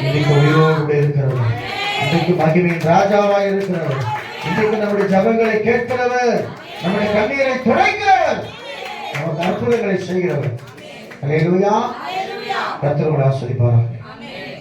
இன்றைக்கு உயிரோடு இருக்கிறவர், இன்றைக்கு மகிமையின் ராஜாவாக இருக்கிறவர், இன்றைக்கு நம்முடைய ஜபங்களை கேட்கிறவர், நம்முடைய கண்ணீரை துடைக்கிறவர், நமக்கு அற்புதங்களை செய்கிறவர். அல்லேலூயா. கர்த்தர் உங்களை ஆசீர்வதிப்பாராக.